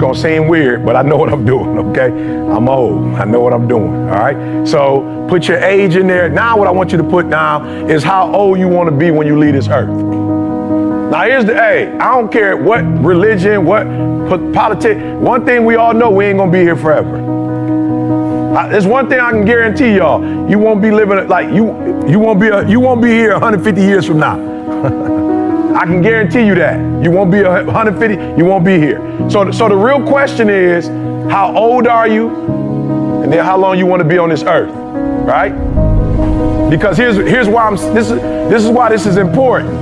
gonna seem weird, but I know what I'm doing, okay? I'm old, I know what I'm doing, all right? So put your age in there. Now what I want you to put down is how old you wanna be when you leave this earth. Now here's I don't care what religion, what politics, one thing we all know, we ain't gonna be here forever. There's one thing I can guarantee y'all, you won't be living like, you won't be here 150 years from now. I can guarantee you that. You won't be 150, you won't be here. So the real question is, how old are you? And then how long you want to be on this earth, right? Because here's why this is why this is important.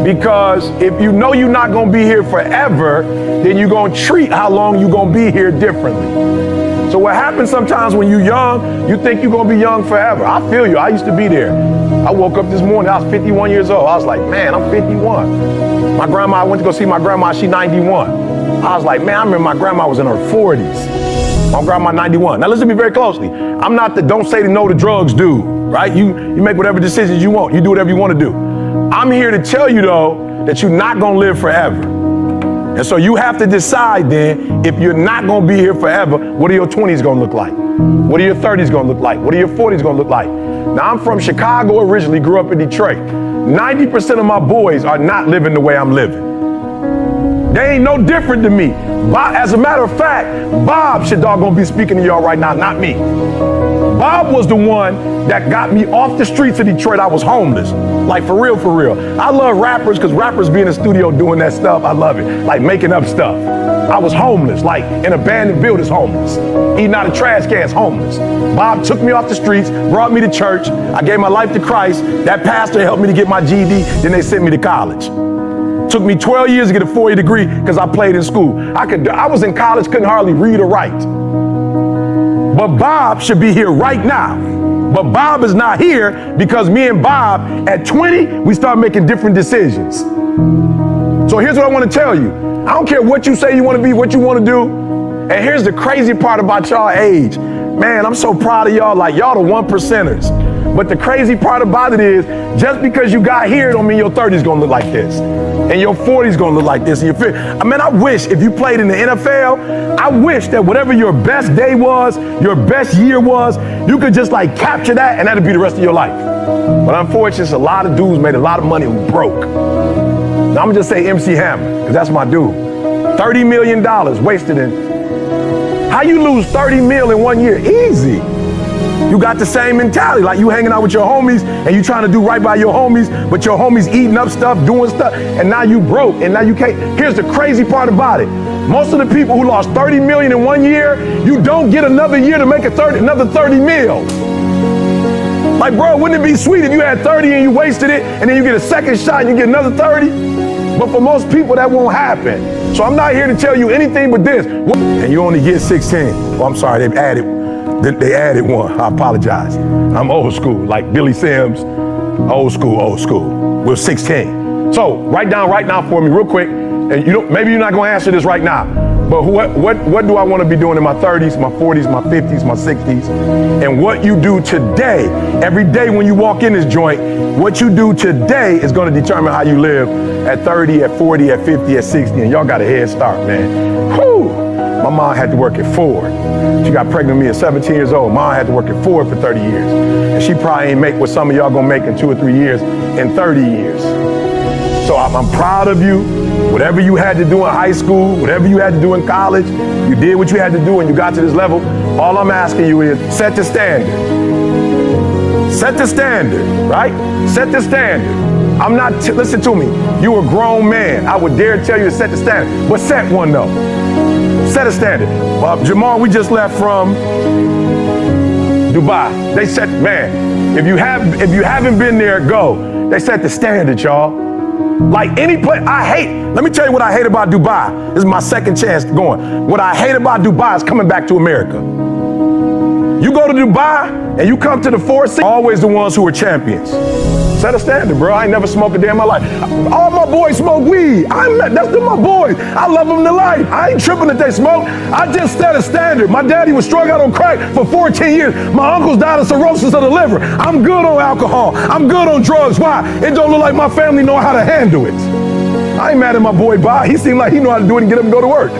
Because if you know you're not going to be here forever, then you're going to treat how long you're going to be here differently. So what happens sometimes when you're young, you think you're going to be young forever. I feel you. I used to be there. I woke up this morning, I was 51 years old. I was like, man, I'm 51. My grandma, I went to go see my grandma, she's 91. I was like, man, I remember my grandma was in her 40s. My grandma 91. Now listen to me very closely. I'm not the don't say no to drugs dude, right? You make whatever decisions you want. You do whatever you want to do. I'm here to tell you though, that you're not going to live forever. And so you have to decide then, if you're not going to be here forever, what are your 20s going to look like? What are your 30s going to look like? What are your 40s going to look like? Now, I'm from Chicago originally, grew up in Detroit. 90% of my boys are not living the way I'm living. They ain't no different than me. As a matter of fact, Bob should doggone be speaking to y'all right now, not me. Bob was the one that got me off the streets of Detroit. I was homeless. Like for real, for real. I love rappers because rappers be in the studio doing that stuff. I love it. Like making up stuff. I was homeless, like in abandoned buildings homeless. Eating out of trash cans homeless. Bob took me off the streets, brought me to church. I gave my life to Christ. That pastor helped me to get my GED. Then they sent me to college. Took me 12 years to get a 4-year degree because I played in school. I was in college, couldn't hardly read or write. But Bob should be here right now. But Bob is not here because me and Bob at 20, we start making different decisions. So here's what I want to tell you. I don't care what you say you want to be, what you want to do. And here's the crazy part about y'all age. Man, I'm so proud of y'all, like y'all the 1%ers. But the crazy part about it is, just because you got here don't mean your 30's gonna look like this. And your 40's gonna look like this. And your 50. I mean, I wish if you played in the NFL, I wish that whatever your best day was, your best year was, you could just like capture that and that'd be the rest of your life. But unfortunately, a lot of dudes made a lot of money who broke. Now I'm gonna just say MC Hammer, because that's my dude. $30 million wasted in. How you lose 30 mil in 1 year? Easy. You got the same mentality, like you hanging out with your homies and you trying to do right by your homies, but your homies eating up stuff, doing stuff, and now you broke and now you can't. Here's the crazy part about it. Most of the people who lost 30 million in 1 year, you don't get another year to make another 30 mil. Like, bro, wouldn't it be sweet if you had 30 and you wasted it and then you get a second shot and you get another 30? But for most people, that won't happen. So I'm not here to tell you anything but this. And you only get 16. Oh, I'm sorry, they added one. I apologize. I'm old school, like Billy Sims. Old school. We're 16. So write down right now for me real quick. And maybe you're not gonna answer this right now, but what do I wanna be doing in my 30s, my 40s, my 50s, my 60s? And what you do today, every day when you walk in this joint, what you do today is gonna determine how you live at 30, at 40, at 50, at 60, and y'all got a head start, man. Whew. My mom had to work at Ford. She got pregnant with me at 17 years old. Mom had to work at Ford for 30 years. And she probably ain't make what some of y'all gonna make in 2 or 3 years, in 30 years. So I'm proud of you. Whatever you had to do in high school, whatever you had to do in college, you did what you had to do and you got to this level. All I'm asking you is set the standard. Set the standard, right? Set the standard. I'm not, listen to me. You're a grown man. I would dare tell you to set the standard, but set one though. Set a standard. Jamal, we just left from Dubai. They said, man, if you haven't been there, go. They set the standard, y'all. Like any place, let me tell you what I hate about Dubai. This is my second chance going. What I hate about Dubai is coming back to America. You go to Dubai and you come to the Four Seasons, always the ones who are champions. Set a standard, bro. I ain't never smoked a day in my life. All my boys smoke weed. That's my boys. I love them to life. I ain't tripping that they smoke. I just set a standard. My daddy was strung out on crack for 14 years. My uncles died of cirrhosis of the liver. I'm good on alcohol. I'm good on drugs. Why? It don't look like my family know how to handle it. I ain't mad at my boy Bob. He seemed like he know how to do it and get him to go to work.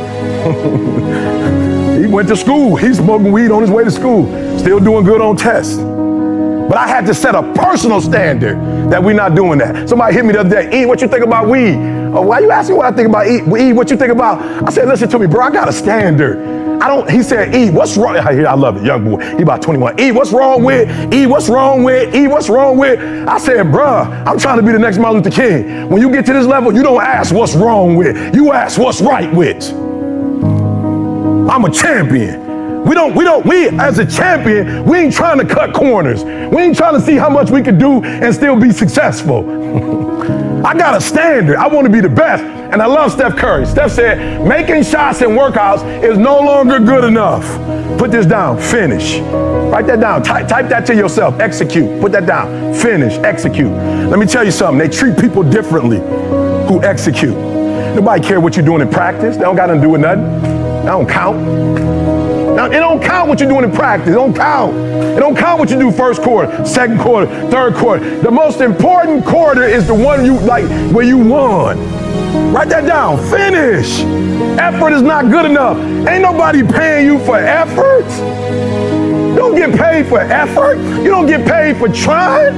He went to school. He's smoking weed on his way to school. Still doing good on tests. But I had to set a personal standard that we're not doing that. Somebody hit me the other day. E, what you think about weed? Oh, why you asking what I think about E, what you think about? I said, listen to me, bro. I got a standard. He said, E, what's wrong? I love it, young boy. He about 21. E, what's wrong with? E, what's wrong with? E, what's wrong with? I said, bruh, I'm trying to be the next Martin Luther King. When you get to this level, you don't ask what's wrong with. You ask what's right with. I'm a champion. We as a champion, we ain't trying to cut corners. We ain't trying to see how much we can do and still be successful. I got a standard. I want to be the best. And I love Steph Curry. Steph said, making shots in workouts is no longer good enough. Put this down. Finish. Write that down. Type that to yourself. Execute. Put that down. Finish. Execute. Let me tell you something. They treat people differently who execute. Nobody care what you're doing in practice. They don't got nothing to do with nothing. That don't count. Now, it don't count what you're doing in practice. It don't count. It don't count what you do first quarter, second quarter, third quarter. The most important quarter is the one you like where you won. Write that down. Finish. Effort is not good enough. Ain't nobody paying you for effort. You don't get paid for effort. You don't get paid for trying.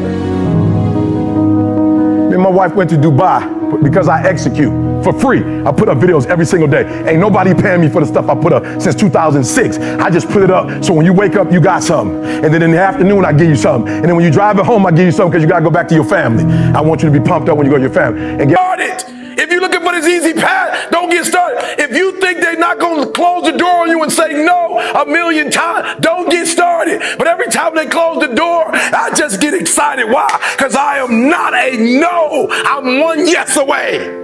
Me and my wife went to Dubai because I execute. For free. I put up videos every single day. Ain't nobody paying me for the stuff I put up since 2006. I just put it up so when you wake up, you got something. And then in the afternoon, I give you something. And then when you drive it home, I give you something because you got to go back to your family. I want you to be pumped up when you go to your family. And get started. If you're looking for this easy path, don't get started. If you think they're not going to close the door on you and say no a million times, don't get started. But every time they close the door, I just get excited. Why? Because I am not a no. I'm one yes away.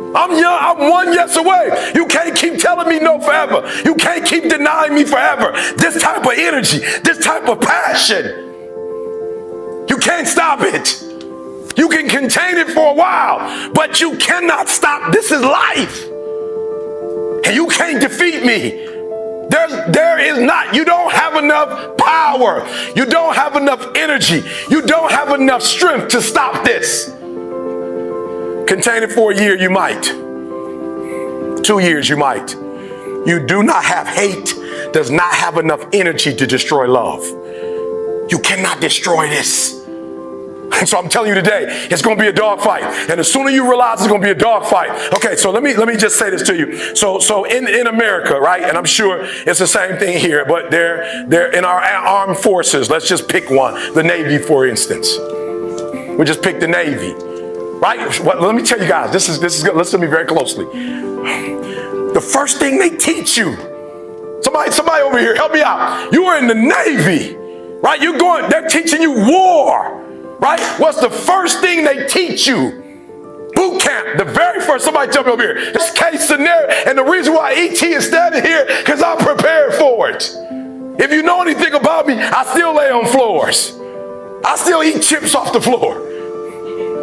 I'm young, I'm one yes away. You can't keep telling me no forever. You can't keep denying me forever. This type of energy, this type of passion, you can't stop it. You can contain it for a while, but you cannot stop. This is life. And you can't defeat me. There is not. You don't have enough power. You don't have enough energy. You don't have enough strength to stop this. Contain it for a year, you might. 2 years, you might. You do not have hate, does not have enough energy to destroy love. You cannot destroy this. And so I'm telling you today, it's going to be a dogfight. And the sooner you realize it's going to be a dogfight. Okay, so let me just say this to you. So in America, right, and I'm sure it's the same thing here, but they're in our armed forces. Let's just pick one, the Navy, for instance. We just pick the Navy. Right? Well, let me tell you guys, this is good. Listen to me very closely. The first thing they teach you, somebody over here, help me out. You are in the Navy, right? They're teaching you war, right? What's the first thing they teach you? Boot camp, the very first, somebody tell me over here. This case scenario, and the reason why ET is standing here, because I'm prepared for it. If you know anything about me, I still lay on floors. I still eat chips off the floor.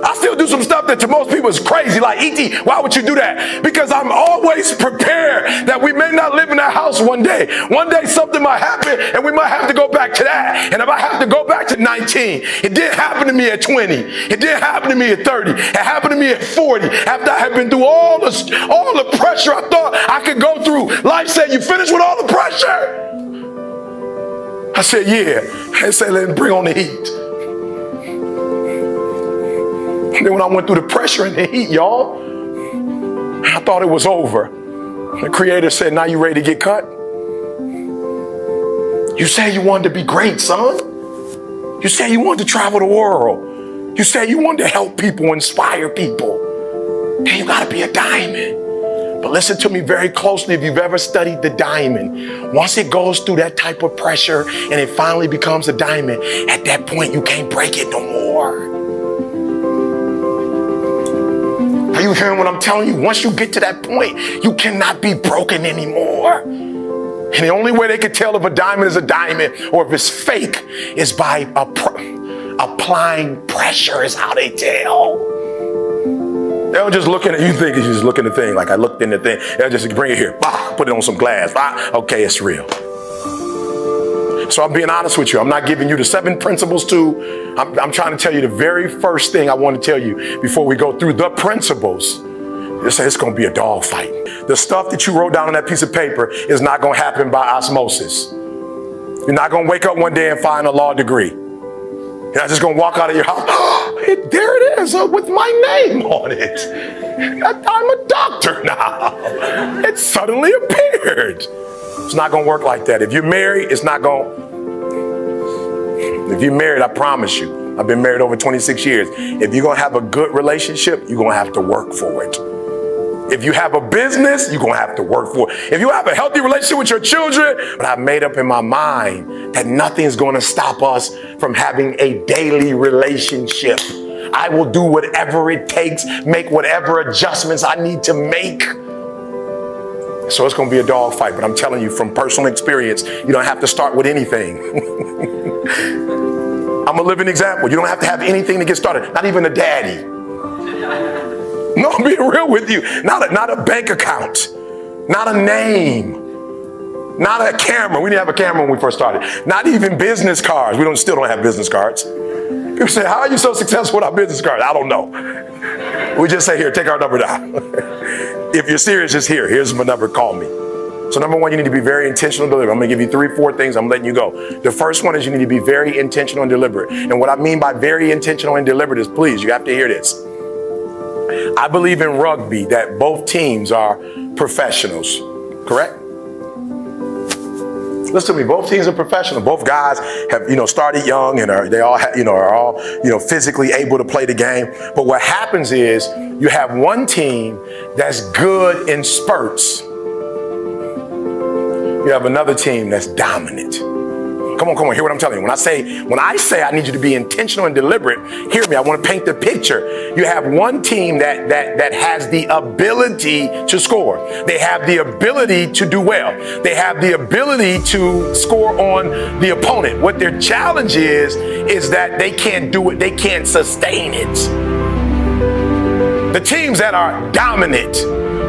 I still do some stuff that to most people is crazy, like E.T., why would you do that? Because I'm always prepared that we may not live in that house one day. One day something might happen and we might have to go back to that. And if I have to go back to 19, it didn't happen to me at 20. It didn't happen to me at 30. It happened to me at 40 after I had been through all the pressure I thought I could go through. Life said, you finished with all the pressure? I said, yeah. They said, let's bring on the heat. And then when I went through the pressure and the heat, y'all, I thought it was over. The Creator said, now you ready to get cut? You said you wanted to be great, son. You said you wanted to travel the world. You said you wanted to help people, inspire people. Then you gotta be a diamond. But listen to me very closely if you've ever studied the diamond. Once it goes through that type of pressure and it finally becomes a diamond, at that point you can't break it no more. Are you hearing what I'm telling you? Once you get to that point, you cannot be broken anymore. And the only way they can tell if a diamond is a diamond or if it's fake is by applying pressure is how they tell. They'll just look at it. You think you just look in the thing, like I looked in the thing. They'll just bring it here, put it on some glass. Okay, it's real. So I'm being honest with you. I'm not giving you the 7 principles I'm trying to tell you the very first thing I want to tell you before we go through the principles It's going to be a dog fight. The stuff that you wrote down on that piece of paper is not going to happen by osmosis. You're not going to wake up one day and find a law degree. You're not just going to walk out of your house. There it is with my name on it. I'm a doctor now. It suddenly appeared. It's not going to work like that. If you're married, it's not going to. If you're married, I promise you, I've been married over 26 years. If you're going to have a good relationship, you're going to have to work for it. If you have a business, you're going to have to work for it. If you have a healthy relationship with your children, but I've made up in my mind that nothing's going to stop us from having a daily relationship. I will do whatever it takes, make whatever adjustments I need to make. So it's going to be a dog fight, but I'm telling you from personal experience, you don't have to start with anything. I'm a living example. You don't have to have anything to get started, not even a daddy. No, I'm being real with you. Not a bank account, not a name, not a camera. We didn't have a camera when we first started. Not even business cards. We still don't have business cards. People say, how are you so successful without business cards? I don't know. We just say, here, take our number down. If you're serious, just here. Here's my number, call me. So number one, you need to be very intentional and deliberate. I'm going to give you 3-4 things. I'm letting you go. The first one is you need to be very intentional and deliberate. And what I mean by very intentional and deliberate is, please, you have to hear this. I believe in rugby that both teams are professionals, correct? Listen to me, both teams are professional. Both guys have, started young and are all physically able to play the game. But what happens is you have one team that's good in spurts. You have another team that's dominant. Come on, hear what I'm telling you. When I say I need you to be intentional and deliberate, hear me, I want to paint the picture. You have one team that has the ability to score. They have the ability to do well. They have the ability to score on the opponent. What their challenge is that they can't do it, they can't sustain it. The teams that are dominant,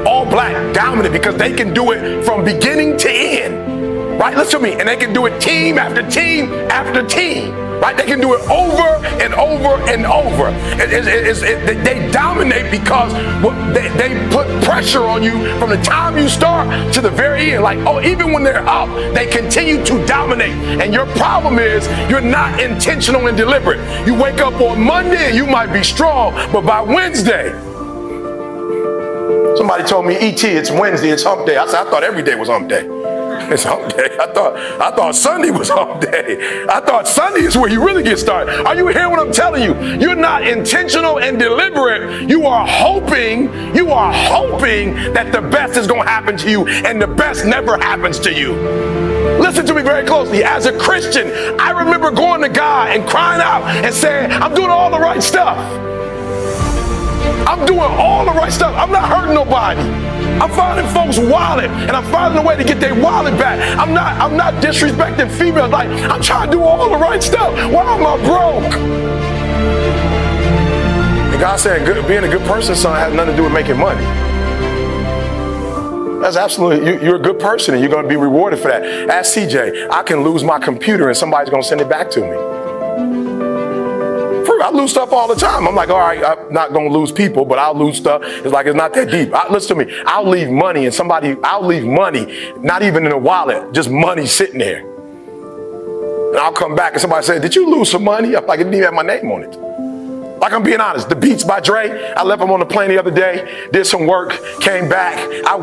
all black, dominant, because they can do it from beginning to end. Right, listen to me, and they can do it team after team after team. Right, they can do it over and over and over. They dominate because they put pressure on you from the time you start to the very end. Like, even when they're up, they continue to dominate. And your problem is you're not intentional and deliberate. You wake up on Monday and you might be strong, but by Wednesday, somebody told me, E.T., it's Wednesday, it's hump day. I said, I thought every day was hump day. It's hump day. I thought Sunday was hump day. I thought Sunday is where you really get started. Are you hearing what I'm telling you? You're not intentional and deliberate. You are hoping that the best is going to happen to you, and the best never happens to you. Listen to me very closely. As a Christian, I remember going to God and crying out and saying, I'm doing all the right stuff. I'm doing all the right stuff. I'm not hurting nobody. I'm finding folks' wallet, and I'm finding a way to get their wallet back. I'm not disrespecting females. Like, I'm trying to do all the right stuff. Why am I broke? And God said, being a good person, son, has nothing to do with making money. That's absolutely, you're a good person, and you're going to be rewarded for that. Ask CJ, I can lose my computer, and somebody's going to send it back to me. I lose stuff all the time. I'm like, all right, I'm not going to lose people, but I'll lose stuff. It's like, it's not that deep. Listen to me. I'll leave money I'll leave money, not even in a wallet, just money sitting there. And I'll come back and somebody said, did you lose some money? I'm like, it didn't even have my name on it. Like, I'm being honest. The Beats by Dre, I left them on the plane the other day, did some work, came back. I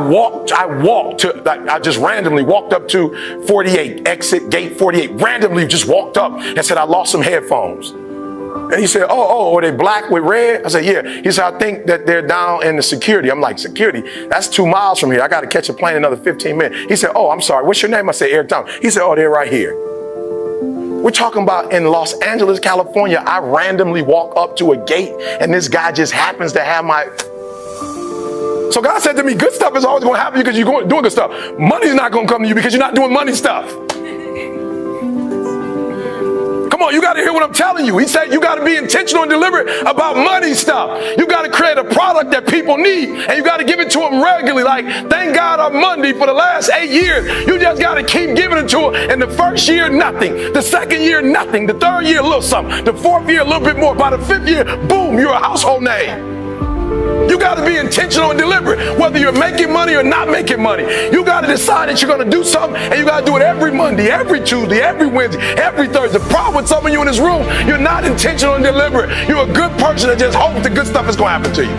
just randomly walked up to 48, exit gate 48, randomly just walked up and said, I lost some headphones. And he said, are they black with red? I said, yeah. He said, I think that they're down in the security. I'm like, security? That's 2 miles from here. I got to catch a plane in another 15 minutes. He said, I'm sorry. What's your name? I said, Eric Thomas. He said, they're right here. We're talking about in Los Angeles, California. I randomly walk up to a gate and this guy just happens to have my... So God said to me, good stuff is always going to happen because you're doing good stuff. Money's not going to come to you because you're not doing money stuff. Come on, you got to hear what I'm telling you. He said you got to be intentional and deliberate about money stuff. You got to create a product that people need, and you got to give it to them regularly. Like, thank God on Monday for the last 8 years. You just got to keep giving it to them. And the first year, nothing. The second year, nothing. The third year, a little something. The fourth year, a little bit more. By the fifth year, boom, you're a household name. You got to be intentional and deliberate, whether you're making money or not making money. You got to decide that you're going to do something, and you got to do it every Monday, every Tuesday, every Wednesday, every Thursday. The problem with some of you in this room, you're not intentional and deliberate. You're a good person that just hopes the good stuff is going to happen to you.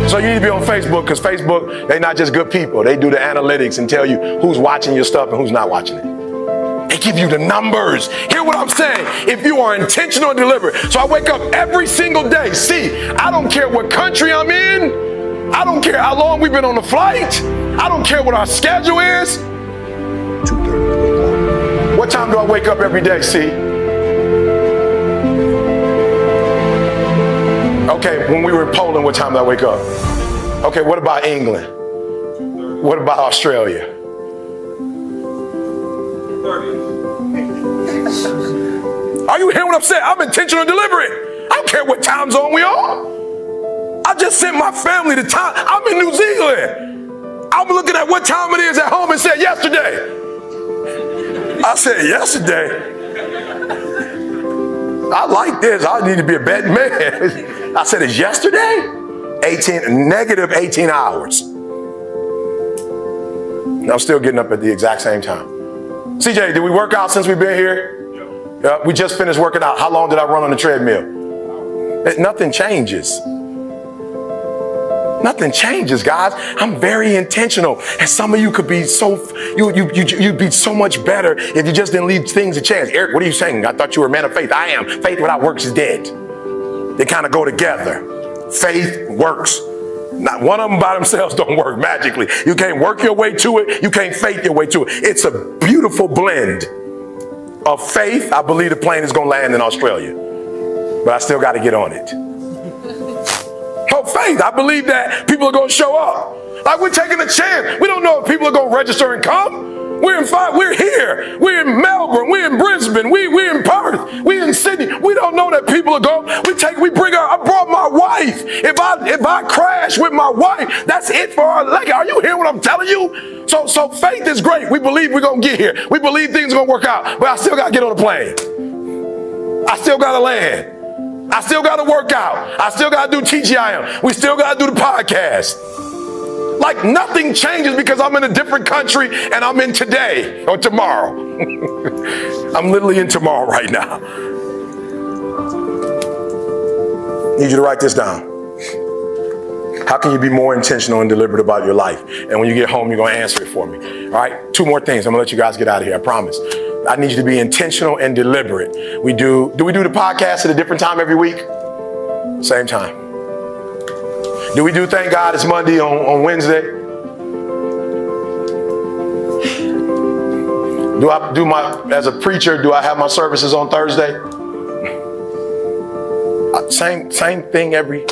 So you need to be on Facebook, because Facebook, they're not just good people. They do the analytics and tell you who's watching your stuff and who's not watching it. They give you the numbers. Hear what I'm saying? If you are intentional and deliberate. So I wake up every single day. See, I don't care what country I'm in. I don't care how long we've been on the flight. I don't care what our schedule is. 2:30. What time do I wake up every day, see? Okay, when we were in Poland, what time did I wake up? Okay, what about England? What about Australia? 30. Are you hearing what I'm saying? I'm intentional and deliberate. I don't care what time zone we on. I just sent my family the time. I'm in New Zealand. I'm looking at what time it is at home and said yesterday. I said yesterday. I like this. I need to be a bad man. I said it's yesterday? Negative 18 hours. And I'm still getting up at the exact same time. CJ, did we work out since we've been here? Yeah, we just finished working out. How long did I run on the treadmill? Nothing changes. Nothing changes, guys. I'm very intentional. And some of you could be you'd be so much better if you just didn't leave things a chance. Eric, what are you saying? I thought you were a man of faith. I am. Faith without works is dead. They kind of go together. Faith works. Not one of them by themselves don't work magically. You can't work your way to it. You can't faith your way to it. It's a beautiful blend of faith. I believe the plane is going to land in Australia, but I still got to get on it. Of faith, I believe that people are going to show up. Like, we're taking a chance. We don't know if people are going to register and come. We're here. We're in Melbourne. We're in Brisbane. We're in Perth. We're in Sydney. We don't know that people are going. I brought my wife. If I crash with my wife, that's it for our leg. Are you hearing what I'm telling you? So faith is great. We believe we're going to get here. We believe things are going to work out. But I still got to get on the plane. I still got to land. I still got to work out. I still got to do TGIM. We still got to do the podcast. Like, nothing changes because I'm in a different country and I'm in today or tomorrow. I'm literally in tomorrow right now. Need you to write this down. How can you be more intentional and deliberate about your life? And when you get home, you're going to answer it for me. All right? 2 more things. I'm going to let you guys get out of here. I promise. I need you to be intentional and deliberate. Do we do the podcast at a different time every week? Same time. Do we do Thank God It's Monday on Wednesday? Do I do as a preacher, do I have my services on Thursday? Same thing every.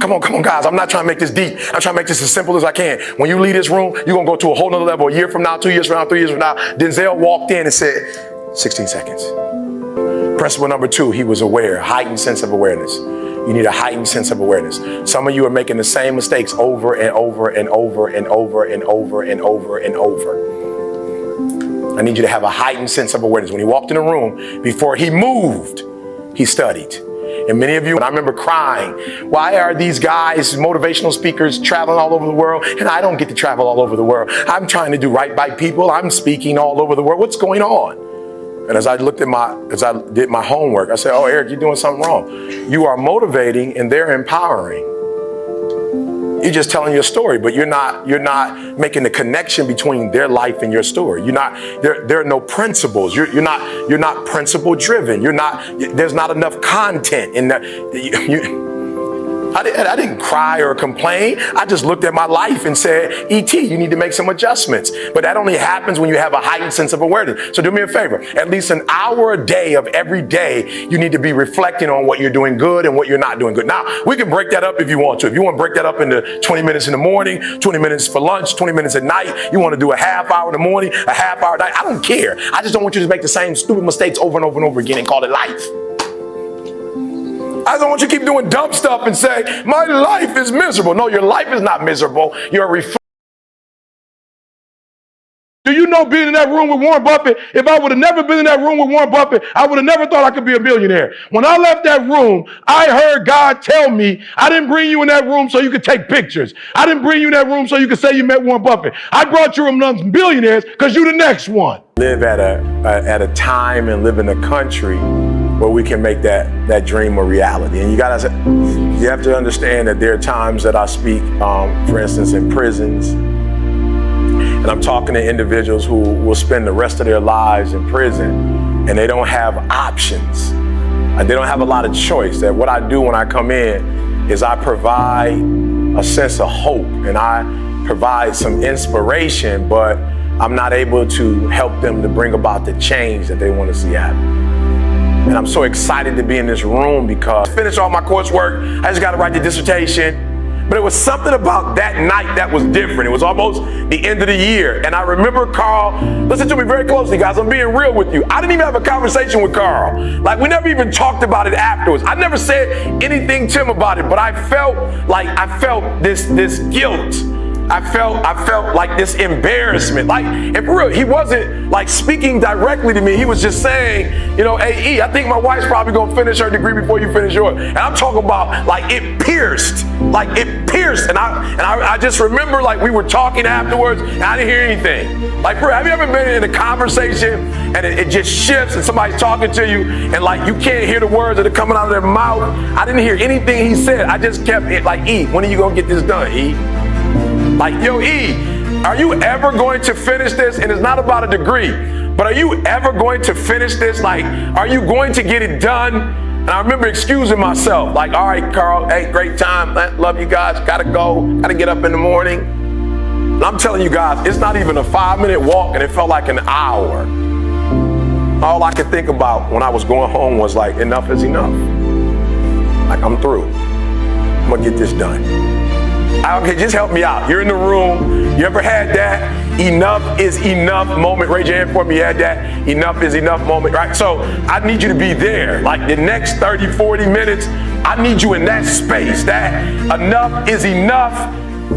Come on, guys. I'm not trying to make this deep. I'm trying to make this as simple as I can. When you leave this room, you're going to go to a whole nother level. A year from now, 2 years from now, 3 years from now, Denzel walked in and said, 16 seconds. Principle number 2, he was aware, heightened sense of awareness. You need a heightened sense of awareness. Some of you are making the same mistakes over and over and over and over and over and over and over. I need you to have a heightened sense of awareness. When he walked in the room, before he moved, he studied. And many of you, and I remember crying, why are these guys, motivational speakers, traveling all over the world, and I don't get to travel all over the world? I'm trying to do right by people. I'm speaking all over the world. What's going on? And as I did my homework, I said, oh, Eric, you're doing something wrong. You are motivating and they're empowering. You're just telling your story, but you're not making the connection between their life and your story. There are no principles. You're not principle driven. There's not enough content in that. I didn't cry or complain. I just looked at my life and said, E.T., you need to make some adjustments. But that only happens when you have a heightened sense of awareness. So do me a favor. At least an hour a day of every day, you need to be reflecting on what you're doing good and what you're not doing good. Now, we can break that up if you want to. If you want to break that up into 20 minutes in the morning, 20 minutes for lunch, 20 minutes at night, you want to do a half hour in the morning, a half hour at night, I don't care. I just don't want you to make the same stupid mistakes over and over and over again and call it life. I don't want you to keep doing dumb stuff and say, my life is miserable. No, your life is not miserable. You're a reflection Do you know being in that room with Warren Buffett, if I would have never been in that room with Warren Buffett, I would have never thought I could be a billionaire. When I left that room, I heard God tell me, I didn't bring you in that room so you could take pictures. I didn't bring you in that room so you could say you met Warren Buffett. I brought you amongst billionaires because you're the next one. Live at a time and live in a country where we can make that dream a reality. And you have to understand that there are times that I speak, for instance, in prisons. And I'm talking to individuals who will spend the rest of their lives in prison and they don't have options. They don't have a lot of choice. That what I do when I come in is I provide a sense of hope and I provide some inspiration, but I'm not able to help them to bring about the change that they want to see happen. And I'm so excited to be in this room because I finished all my coursework. I just got to write the dissertation. But it was something about that night that was different. It was almost the end of the year. And I remember Carl, listen to me very closely, guys. I'm being real with you. I didn't even have a conversation with Carl. Like, we never even talked about it afterwards. I never said anything to him about it, but I felt this guilt. I felt like this embarrassment. Like, and for real, he wasn't like speaking directly to me. He was just saying, you know, hey, E, I think my wife's probably gonna finish her degree before you finish yours. And I'm talking about like it pierced. And I just remember like we were talking afterwards and I didn't hear anything. Like, for real, have you ever been in a conversation and it just shifts and somebody's talking to you and like you can't hear the words that are coming out of their mouth? I didn't hear anything he said. I just kept it like, E, when are you gonna get this done, E? Like, yo, E, are you ever going to finish this? And it's not about a degree, but are you ever going to finish this? Like, are you going to get it done? And I remember excusing myself, like, all right, Carl, hey, great time. Love you guys. Gotta go. Gotta get up in the morning. And I'm telling you guys, it's not even a 5-minute walk, and it felt like an hour. All I could think about when I was going home was like, enough is enough. Like, I'm through. I'm gonna get this done. Okay, just help me out. You're in the room. You ever had that enough is enough moment? Raise your hand for me. You had that enough is enough moment, right? So I need you to be there. Like the next 30, 40 minutes, I need you in that space. That enough is enough.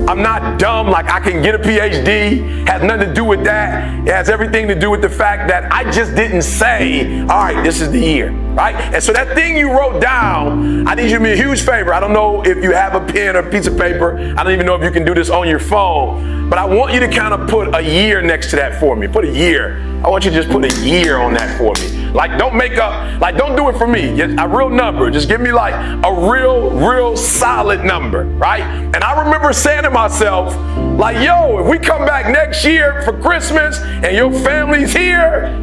I'm not dumb, like I can get a PhD, has nothing to do with that. It has everything to do with the fact that I just didn't say, all right, this is the year, right? And so that thing you wrote down, I need you to do me a huge favor. I don't know if you have a pen or a piece of paper. I don't even know if you can do this on your phone, but I want you to kind of put a year next to that for me. Put a year. I want you to just put a year on that for me. Like, don't make up, like, don't do it for me. A real number. Just give me like a real solid number, right? And I remember saying to myself, like, yo, if we come back next year for Christmas and your family's here,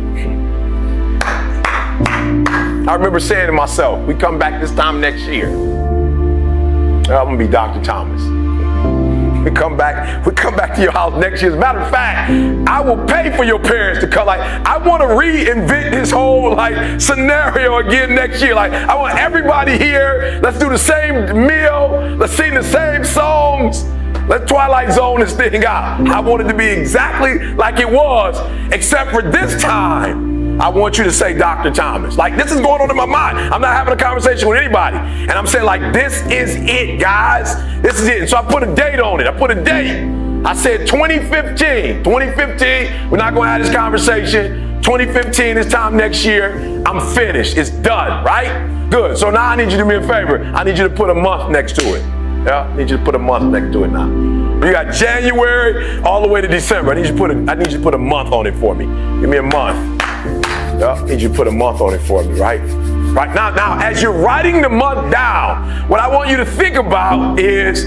I remember saying to myself, we come back this time next year, I'm gonna be Dr. Thomas. We come back to your house next year. As a matter of fact, I will pay for your parents to come. Like, I want to reinvent this whole like scenario again next year. Like, I want everybody here. Let's do the same meal. Let's sing the same songs. Let's Twilight Zone this thing out. I want it to be exactly like it was, except for this time, I want you to say Dr. Thomas. Like, this is going on in my mind. I'm not having a conversation with anybody. And I'm saying, like, this is it, guys. This is it. And so I put a date on it. I put a date. I said 2015. 2015, we're not going to have this conversation. 2015, this time next year, I'm finished. It's done, right? Good. So now I need you to do me a favor. I need you to put a month next to it. Yeah, I need you to put a month next to it now. We got January all the way to December. I need you to put a month on it for me. Give me a month. Yeah, I need you to put a month on it for me, right? Right now, as you're writing the month down, what I want you to think about is,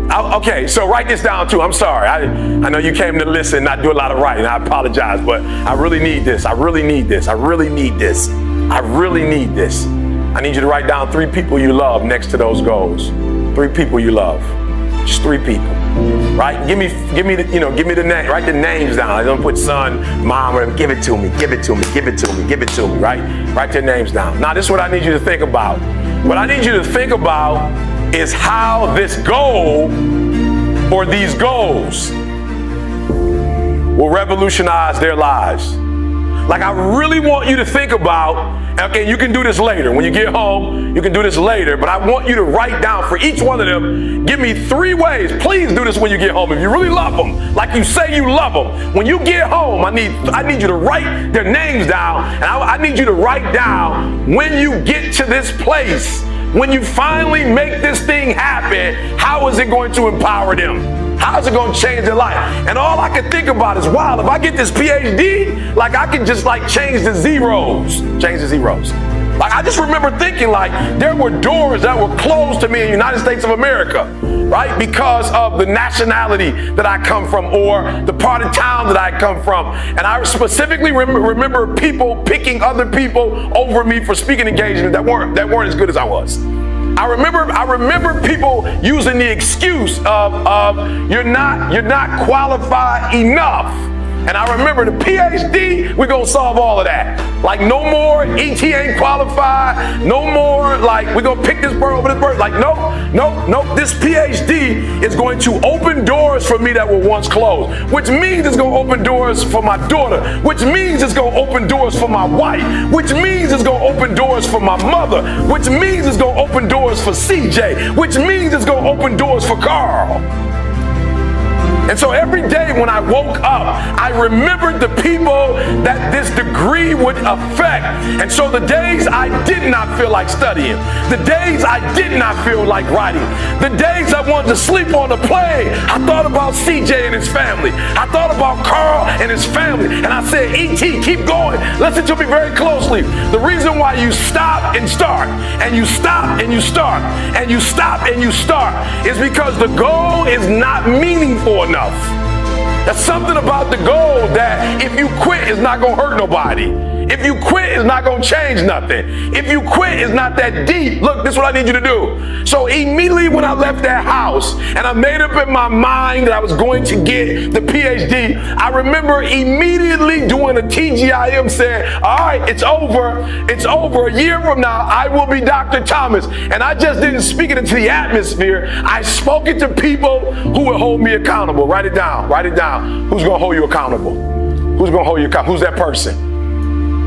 okay, so write this down too. I'm sorry. I know you came to listen, not do a lot of writing. I apologize, but I really need this. I really need this. I really need this. I really need this. I need you to write down 3 people you love next to those goals. 3 people you love. Just 3 people, right? Give me the name. Write the names down. I don't put son, mom, or give it to me, give it to me, give it to me, give it to me, right? Write their names down. Now, this is what I need you to think about. What I need you to think about is how this goal or these goals will revolutionize their lives. Like, I really want you to think about Okay, you can do this later. When you get home, you can do this later, but I want you to write down for each one of them, give me 3 ways. Please do this when you get home. If you really love them, like you say you love them, when you get home, I need you to write their names down, and I need you to write down when you get to this place, when you finally make this thing happen, how is it going to empower them? How is it going to change their life? And all I can think about is, wow, if I get this PhD, like I can just like change the zeros. Like I just remember thinking like there were doors that were closed to me in the United States of America, right? Because of the nationality that I come from or the part of town that I come from. And I specifically remember people picking other people over me for speaking engagements that weren't as good as I was. I remember people using the excuse of you're not qualified enough. And I remember the PhD, we're gonna solve all of that. Like no more ET ain't qualified, no more like we're gonna pick this bird over this bird. Like no, this PhD is going to open doors for me that were once closed, which means it's gonna open doors for my daughter, which means it's gonna open doors for my wife, which means it's gonna open doors for my mother, which means it's gonna open doors for CJ, which means it's gonna open doors for Carl. And so every day when I woke up, I remembered the people that this degree would affect. And so the days I did not feel like studying, the days I did not feel like writing, the days I wanted to sleep on the plane, I thought about CJ and his family. I thought about Carl and his family. And I said, E.T., keep going. Listen to me very closely. The reason why you stop and start, and you stop and you start, and you stop and you start is because the goal is not meaningful enough. There's something about the goal that if you quit, it's not gonna hurt nobody. If you quit, it's not gonna change nothing. If you quit, it's not that deep. Look, this is what I need you to do. So immediately when I left that house and I made up in my mind that I was going to get the PhD, I remember immediately doing a TGIM saying, all right, it's over. It's over. A year from now, I will be Dr. Thomas. And I just didn't speak it into the atmosphere. I spoke it to people who would hold me accountable. Write it down. Write it down. Who's gonna hold you accountable? Who's gonna hold you accountable? Who's that person?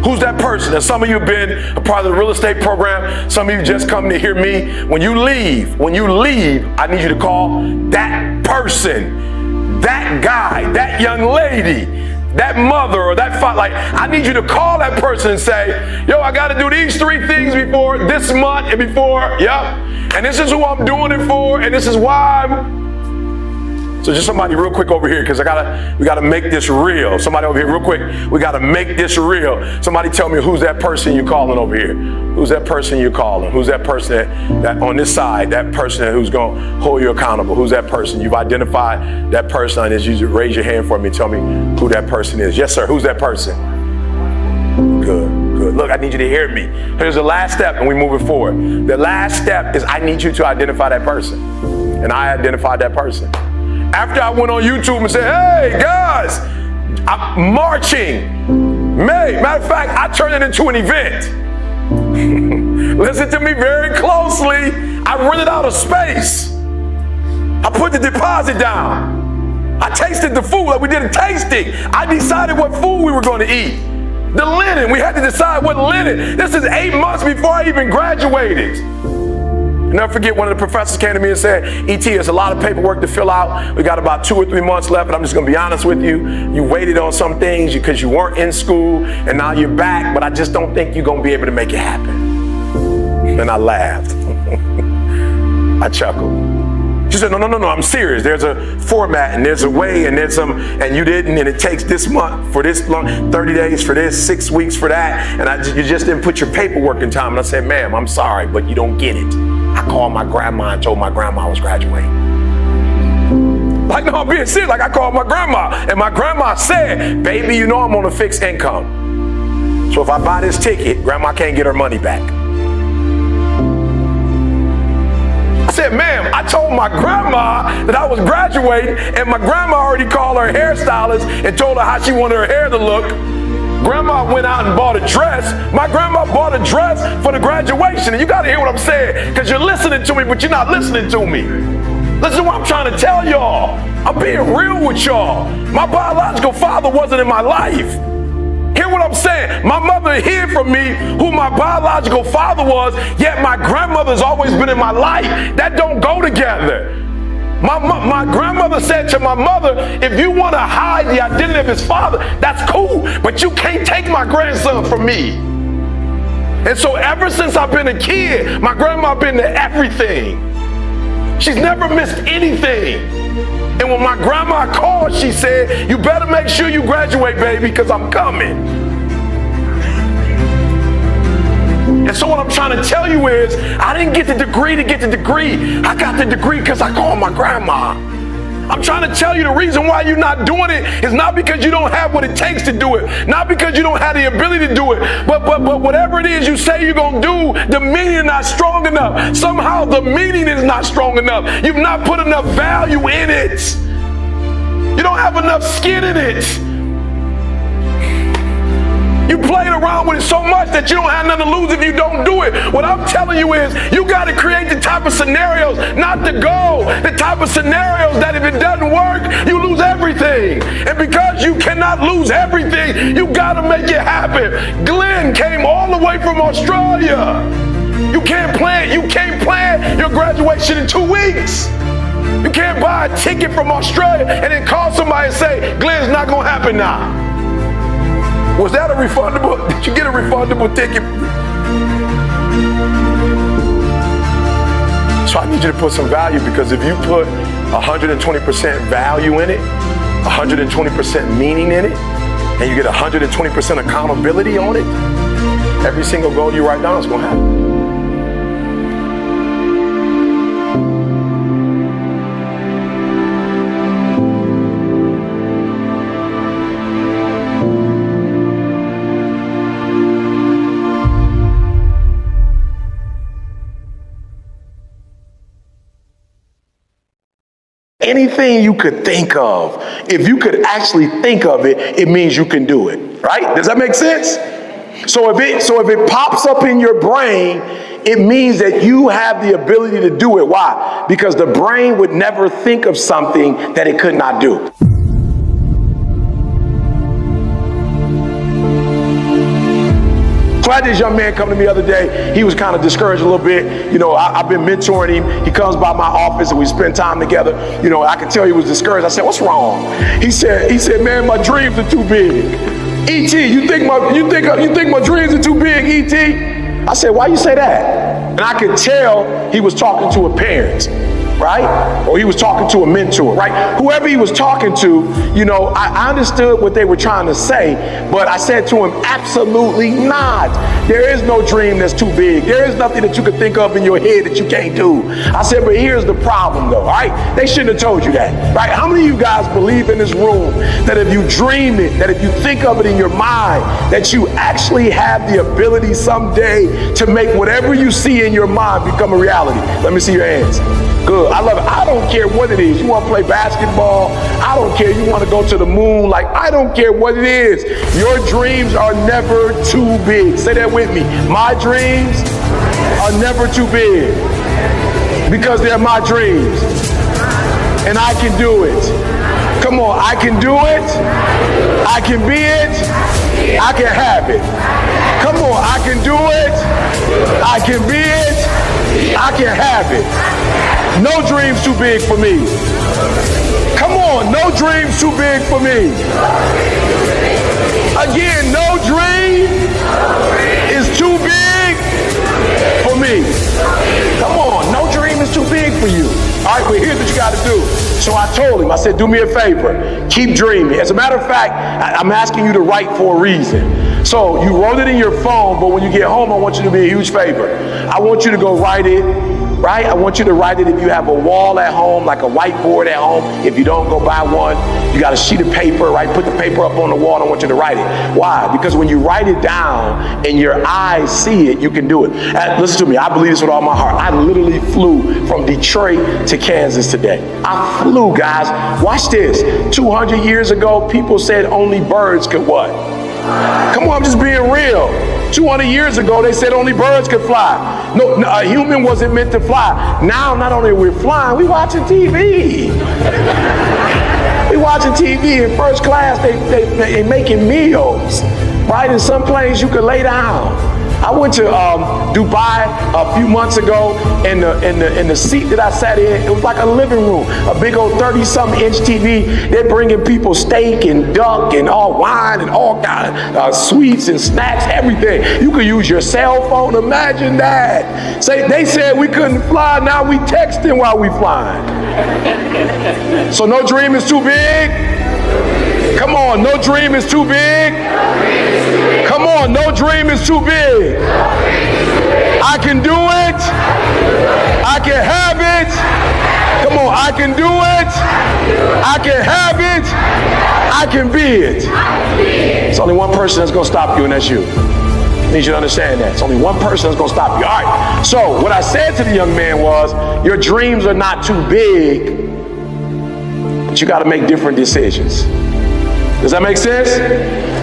Who's that person? And some of you have been a part of the real estate program. Some of you just come to hear me. When you leave, I need you to call that person, that guy, that young lady, that mother or that father. Like, I need you to call that person and say, yo, I got to do these 3 things before this month and before, and this is who I'm doing it for, and this is why I'm. So just somebody real quick over here, because we gotta make this real. Somebody over here real quick, we gotta make this real. Somebody tell me who's that person you're calling over here. Who's that person you're calling? Who's that person that on this side, that person who's gonna hold you accountable? Who's that person? You've identified that person. I need you to raise your hand for me and tell me who that person is. Yes, sir, who's that person? Good. Look, I need you to hear me. Here's the last step and we move it forward. The last step is I need you to identify that person. And I identified that person. After I went on YouTube and said, hey guys, I'm marching. Matter of fact, I turned it into an event. Listen to me very closely. I rented out a space. I put the deposit down. I tasted the food, like we did a tasting. I decided what food we were going to eat. The linen, we had to decide what linen. This is 8 months before I even graduated. I'll never forget, one of the professors came to me and said, E.T., there's a lot of paperwork to fill out. We got about 2 or 3 months left, and I'm just gonna be honest with you. You waited on some things because you weren't in school, and now you're back, but I just don't think you're gonna be able to make it happen. And I laughed. I chuckled. She said, no, I'm serious. There's a format, and there's a way, and there's some, and you didn't, and it takes this month for this long, 30 days for this, 6 weeks for that, and you just didn't put your paperwork in time. And I said, ma'am, I'm sorry, but you don't get it. I called my grandma and told my grandma I was graduating. Like, no, I'm being serious. Like, I called my grandma, and my grandma said, baby, you know I'm on a fixed income. So if I buy this ticket, grandma can't get her money back. I said, ma'am, I told my grandma that I was graduating, and my grandma already called her hairstylist and told her how she wanted her hair to look. Grandma went out and bought a dress. My grandma bought a dress for the graduation. And you got to hear what I'm saying, because you're listening to me, but you're not listening to me. Listen to what I'm trying to tell y'all. I'm being real with y'all. My biological father wasn't in my life. Hear what I'm saying? My mother hid from me who my biological father was, yet my grandmother's always been in my life. That don't go together. My grandmother said to my mother, if you want to hide the identity of his father, that's cool, but you can't take my grandson from me. And so ever since I've been a kid, my grandma been to everything. She's never missed anything. And when my grandma called, she said, you better make sure you graduate, baby, because I'm coming. And so what I'm trying to tell you is, I didn't get the degree to get the degree. I got the degree because I called my grandma. I'm trying to tell you the reason why you're not doing it is not because you don't have what it takes to do it, not because you don't have the ability to do it, but whatever it is you say you're going to do, the meaning is not strong enough. Somehow the meaning is not strong enough. You've not put enough value in it. You don't have enough skin in it. You played around with it so much that you don't have nothing to lose if you don't do it. What I'm telling you is you got to create the type of scenarios, not the goal, the type of scenarios that if it doesn't work, you lose everything. And because you cannot lose everything, you got to make it happen. Glenn came all the way from Australia. You can't plan your graduation in 2 weeks. You can't buy a ticket from Australia and then call somebody and say, Glenn's not going to happen now. Was that a refundable? Did you get a refundable ticket? So I need you to put some value, because if you put 120% value in it, 120% meaning in it, and you get 120% accountability on it, every single goal you write down is going to happen. Anything you could think of, if you could actually think of it, it means you can do it, right? Does that make sense? So if it pops up in your brain, it means that you have the ability to do it. Why? Because the brain would never think of something that it could not do. So I had this young man come to me the other day. He was kind of discouraged a little bit. You know, I've been mentoring him. He comes by my office and we spend time together. You know, I could tell he was discouraged. I said, what's wrong? He said, man, my dreams are too big. E.T., you think my dreams are too big, E.T.? I said, why you say that? And I could tell he was talking to a parent, right? Or he was talking to a mentor, right? Whoever he was talking to, you know, I understood what they were trying to say, but I said to him, absolutely not. There is no dream that's too big. There is nothing that you could think of in your head that you can't do. I said, but here's the problem though, all right? They shouldn't have told you that, right? How many of you guys believe in this room that if you dream it, that if you think of it in your mind, that you actually have the ability someday to make whatever you see in your mind become a reality? Let me see your hands. Good. I love it. I don't care what it is. You want to play basketball? I don't care. You want to go to the moon? Like, I don't care what it is. Your dreams are never too big. Say that with me. My dreams are never too big because they're my dreams. And I can do it. Come on. I can do it. I can be it. I can have it. Come on. I can do it. I can be it. I can have it. No dreams too big for me. Come on, no dreams too big for me. Again, no dream is too big for me. Come on, no dream is too big for you. All right, but here's what you got to do. So I told him, I said, do me a favor, keep dreaming. As a matter of fact, I'm asking you to write for a reason. So you wrote it in your phone, but when you get home, I want you to be a huge favor. I want you to go write it, right? I want you to write it if you have a wall at home, like a whiteboard at home. If you don't, go buy one. You got a sheet of paper, right? Put the paper up on the wall. I want you to write it. Why? Because when you write it down and your eyes see it, you can do it. Listen to me. I believe this with all my heart. I literally flew from Detroit to Kansas today. I flew, guys. Watch this. 200 years ago, people said only birds could what? Come on, I'm just being real. 200 years ago, they said only birds could fly. No, a human wasn't meant to fly. Now, not only are we flying, we watching TV. We watching TV in first class. They making meals. right? In some planes you could lay down. I went to Dubai a few months ago, and the seat that I sat in, it was like a living room, a big old 30-something inch TV. They're bringing people steak and duck and all wine and all kind of sweets and snacks, everything. You could use your cell phone. Imagine that. They said we couldn't fly. Now we texting while we flying. So no dream is too big. Come on, no dream is too big. Come on, no dream is too big. I can do it. I can have it. Come on, I can do it. I can have it. I can be it. It's only one person that's going to stop you, and that's you. I need you to understand that. It's only one person that's going to stop you. All right. So what I said to the young man was, your dreams are not too big, but you got to make different decisions. Does that make sense?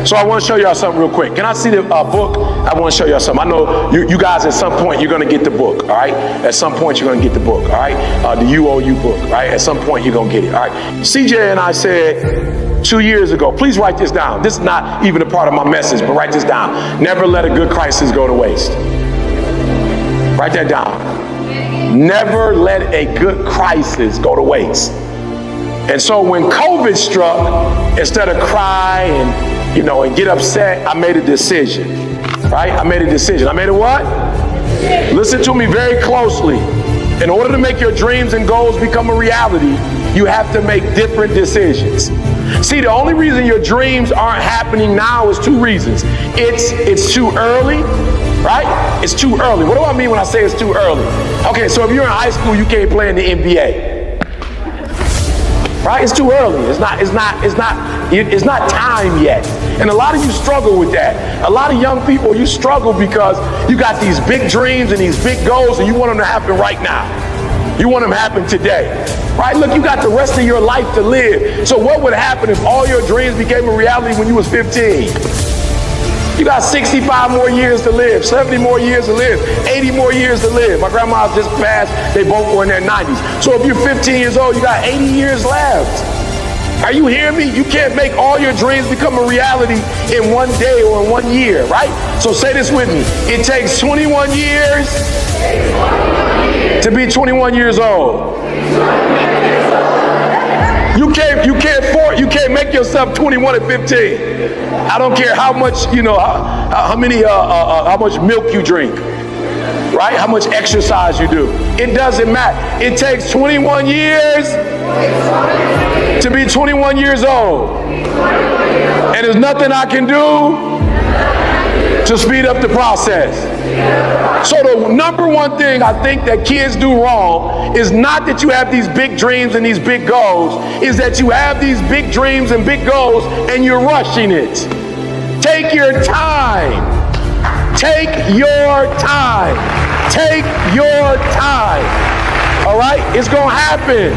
So I want to show y'all something real quick. Can I see the book? I want to show y'all something. I know you guys at some point you're going to get the book, all right? At some point you're going to get the book, all right? The UOU book, all right? At some point you're going to get it, all right? CJ and I said 2 years ago, please write this down. This is not even a part of my message, but write this down. Never let a good crisis go to waste. Write that down. Never let a good crisis go to waste. And so when COVID struck, instead of cry and get upset, I made a decision, right? I made a decision. I made a what? Listen to me very closely. In order to make your dreams and goals become a reality, you have to make different decisions. See, the only reason your dreams aren't happening now is two reasons. It's too early, right? It's too early. What do I mean when I say it's too early? Okay, so if you're in high school, you can't play in the NBA. Right? It's too early. It's not time yet. And a lot of you struggle with that. A lot of young people, you struggle because you got these big dreams and these big goals and you want them to happen right now. You want them to happen today. Right? Look, you got the rest of your life to live. So what would happen if all your dreams became a reality when you was 15? You got 65 more years to live, 70 more years to live, 80 more years to live. My grandma just passed. They both were in their 90s. So if you're 15 years old, you got 80 years left. Are you hearing me? You can't make all your dreams become a reality in one day or in 1 year, right? So say this with me. It takes 21 years to be 21 years old. You can't make yourself 21 at 15. I don't care how much, how much milk you drink, right? How much exercise you do. It doesn't matter. It takes 21 years to be 21 years old. And there's nothing I can do to speed up the process. So the number one thing I think that kids do wrong is not that you have these big dreams and these big goals, is that you have these big dreams and big goals and you're rushing it. Take your time. Take your time. Take your time. All right? It's going to happen.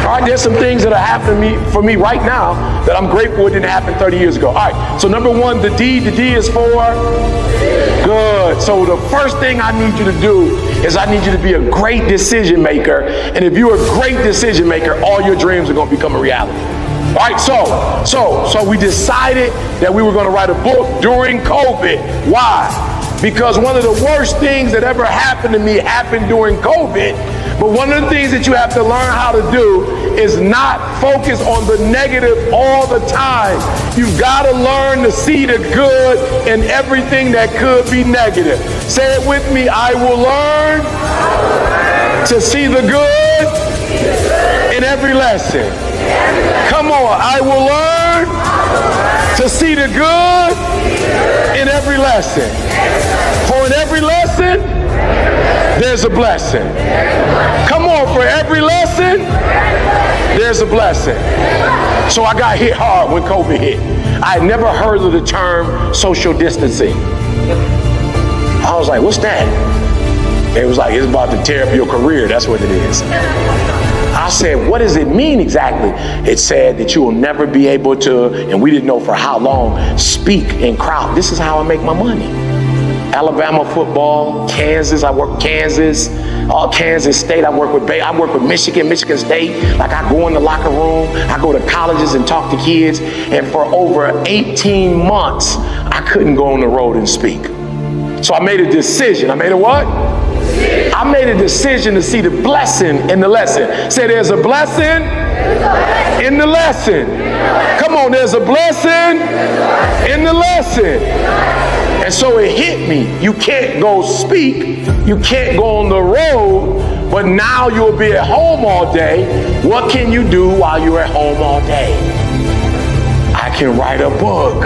All right, there's some things that are happening for me right now that I'm grateful it didn't happen 30 years ago. All right, so number one, the D is for good. So the first thing I need you to do is I need you to be a great decision maker. And if you're a great decision maker, all your dreams are going to become a reality. All right, so we decided that we were going to write a book during COVID. Why? Because one of the worst things that ever happened to me happened during COVID. But one of the things that you have to learn how to do is not focus on the negative all the time. You've got to learn to see the good in everything that could be negative. Say it with me. I will learn to see the good in every lesson. Come on. I will learn to see the good in every lesson. For in every lesson, there's a blessing. Come on, for every lesson, there's a blessing. So I got hit hard when COVID hit. I had never heard of the term social distancing. I was like, what's that? It was like, it's about to tear up your career. That's what it is. I said, what does it mean exactly? It said that you will never be able to, and we didn't know for how long, speak in crowd. This is how I make my money. Alabama football, Kansas, I work Kansas, Kansas State, I work with Michigan State. Like I go in the locker room, I go to colleges and talk to kids, and for over 18 months, I I couldn't go on the road and speak. So I made a decision. I made a what? I made a decision to see the blessing in the lesson. Say, there's a blessing in the lesson. Come on, there's a blessing in the lesson. And so it hit me. You can't go speak. You can't go on the road, but now you'll be at home all day. What can you do while you're at home all day? I can write a book.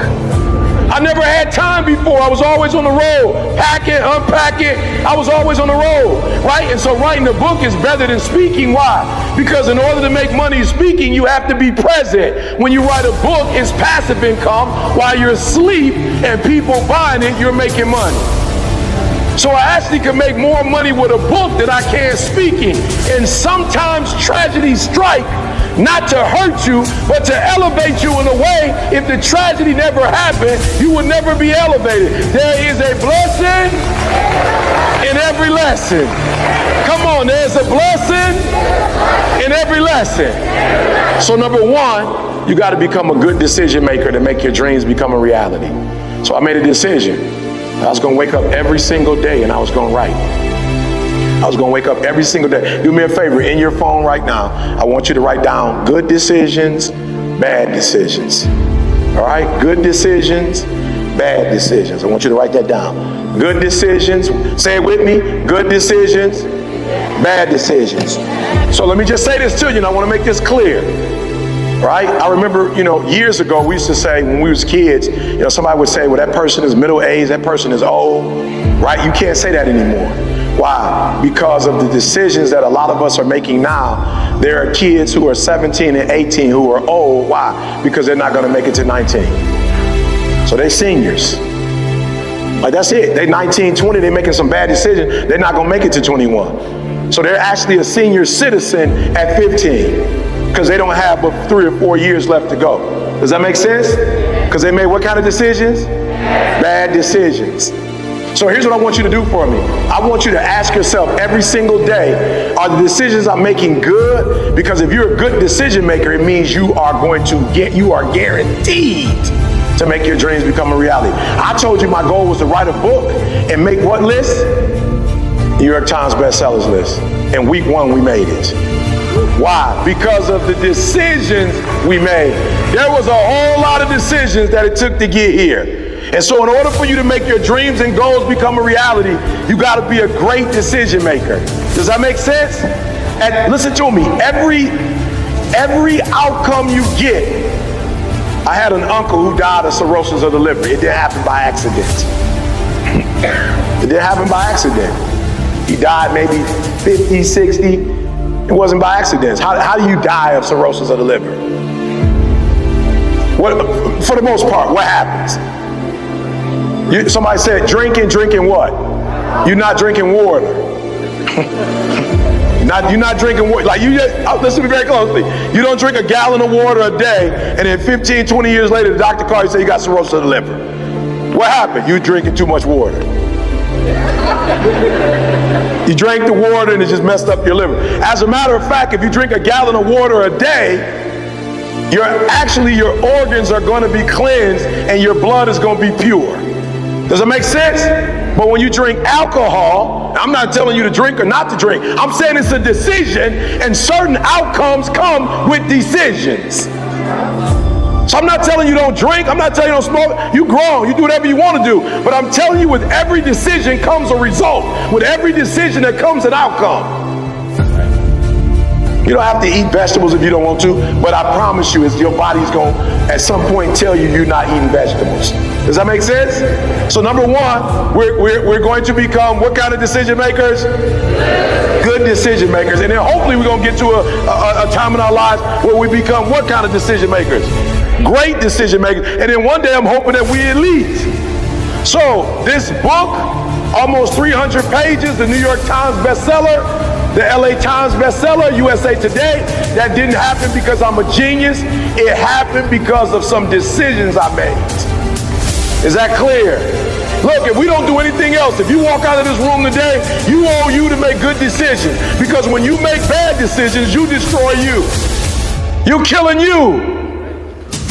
I never had time before. I was always on the road, packing, unpacking. I was always on the road, right? And so writing a book is better than speaking. Why? Because in order to make money speaking, you have to be present. When you write a book, it's passive income. While you're asleep and people buying it, you're making money. So I actually can make more money with a book than I can speaking. And sometimes tragedies strike, not to hurt you, but to elevate you in a way. If the tragedy never happened, you would never be elevated. There is a blessing in every lesson. Come on, there's a blessing in every lesson. So number one, you got to become a good decision maker to make your dreams become a reality. So I made a decision. I was going to wake up every single day and I was going to write. I was going to wake up every single day. Do me a favor, in your phone right now, I want you to write down good decisions, bad decisions. All right? Good decisions, bad decisions. I want you to write that down. Good decisions, say it with me, good decisions, bad decisions. So let me just say this to you, and I want to make this clear. Right? I remember, years ago, we used to say when we was kids, somebody would say, well, that person is middle-aged, that person is old, right? You can't say that anymore. Why? Because of the decisions that a lot of us are making now. There are kids who are 17 and 18 who are old. Why? Because they're not going to make it to 19. So they're seniors. Like, that's it. They're 19, 20, they're making some bad decisions. They're not going to make it to 21. So they're actually a senior citizen at 15. Because they don't have but 3 or 4 years left to go. Does that make sense? Because they made what kind of decisions? Bad decisions. So here's what I want you to do for me. I want you to ask yourself every single day, are the decisions I'm making good? Because if you're a good decision maker, it means you are guaranteed to make your dreams become a reality. I told you my goal was to write a book and make what list? New York Times bestsellers list. In week 1, we made it. Why? Because of the decisions we made. There was a whole lot of decisions that it took to get here. And so in order for you to make your dreams and goals become a reality, you got to be a great decision maker. Does that make sense? And listen to me, every outcome you get. I had an uncle who died of cirrhosis of the liver. It didn't happen by accident. It didn't happen by accident. He died maybe 50, 60. It wasn't by accidents. How do you die of cirrhosis of the liver? For the most part, what happens? Somebody said drinking what? You're not drinking water. You're not drinking water. Like listen to me very closely. You don't drink a gallon of water a day, and then 15, 20 years later, the doctor calls you and says you got cirrhosis of the liver. What happened? You drinking too much water. You drank the water and it just messed up your liver. As a matter of fact, if you drink a gallon of water a day, your organs are going to be cleansed and your blood is going to be pure. Does that make sense? But when you drink alcohol, I'm not telling you to drink or not to drink. I'm saying it's a decision, and certain outcomes come with decisions. So I'm not telling you don't drink. I'm not telling you don't smoke. You grown. You do whatever you want to do. But I'm telling you, with every decision comes a result. With every decision, there comes an outcome. You don't have to eat vegetables if you don't want to, but I promise you, your body's going to, at some point, tell you you're not eating vegetables. Does that make sense? So number one, we're going to become what kind of decision makers? Good decision makers. And then hopefully we're going to get to a time in our lives where we become what kind of decision makers? Great decision makers. And then one day I'm hoping that we elite. So this book, almost 300 pages, the New York Times bestseller, the LA Times bestseller, USA Today, that didn't happen because I'm a genius. It happened because of some decisions I made. Is that clear? Look, if we don't do anything else, if you walk out of this room today, you owe you to make good decisions. Because when you make bad decisions, you destroy you. You're killing you.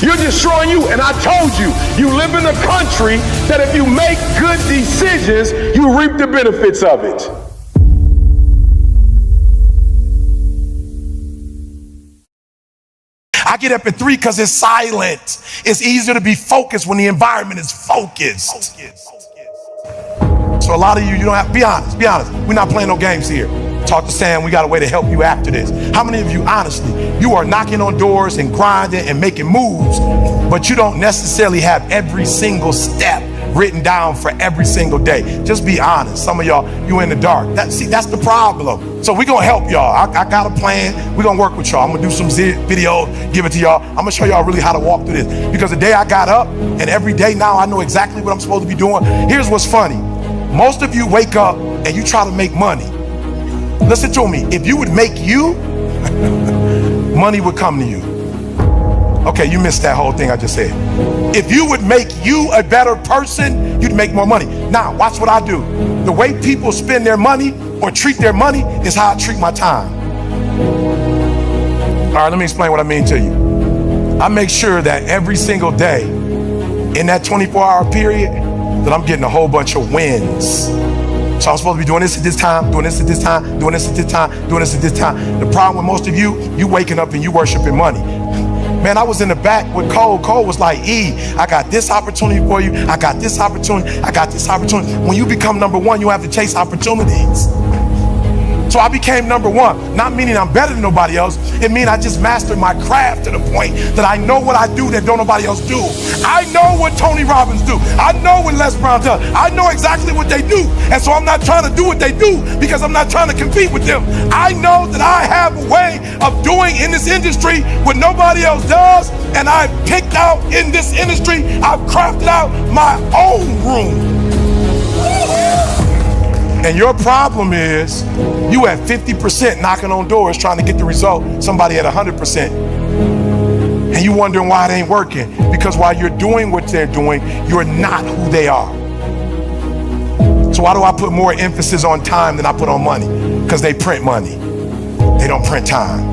You're destroying you. And I told you, you live in a country that if you make good decisions, you reap the benefits of it. I get up at 3 because it's silent. It's easier to be focused when the environment is focused. So a lot of you don't have, be honest. We're not playing no games here. Talk to Sam, we got a way to help you after this. How many of you, honestly, you are knocking on doors and grinding and making moves, but you don't necessarily have every single step written down for every single day? Just be honest. Some of y'all, you in the dark. That's the problem. So we're gonna help y'all. I got a plan. We're gonna work with y'all. I'm gonna do some videos, give it to y'all. I'm gonna show y'all really how to walk through this. Because the day I got up, and every day now I know exactly what I'm supposed to be doing. Here's what's funny. Most of you wake up and you try to make money. Listen to me. If you would make you, money would come to you. Okay, you missed that whole thing I just said. If you would make you a better person, you'd make more money. Now, watch what I do. The way people spend their money or treat their money is how I treat my time. All right, let me explain what I mean to you. I make sure that every single day in that 24-hour period that I'm getting a whole bunch of wins. So I'm supposed to be doing this at this time, doing this at this time, doing this at this time, doing this at this time. The problem with most of you waking up and you worshiping money. Man, I was in the back with Cole. Cole was like, E, I got this opportunity for you. I got this opportunity. I got this opportunity. When you become number one, you have to chase opportunities. So I became number one, not meaning I'm better than nobody else. It means I just mastered my craft to the point that I know what I do that don't nobody else do. I know what Tony Robbins do. I know what Les Brown does. I know exactly what they do. And so I'm not trying to do what they do because I'm not trying to compete with them. I know that I have a way of doing in this industry what nobody else does. And I've picked out in this industry, I've crafted out my own room. And your problem is you at 50% knocking on doors trying to get the result, somebody at 100%. And you wondering why it ain't working. Because while you're doing what they're doing, you're not who they are. So why do I put more emphasis on time than I put on money? Because they print money. They don't print time.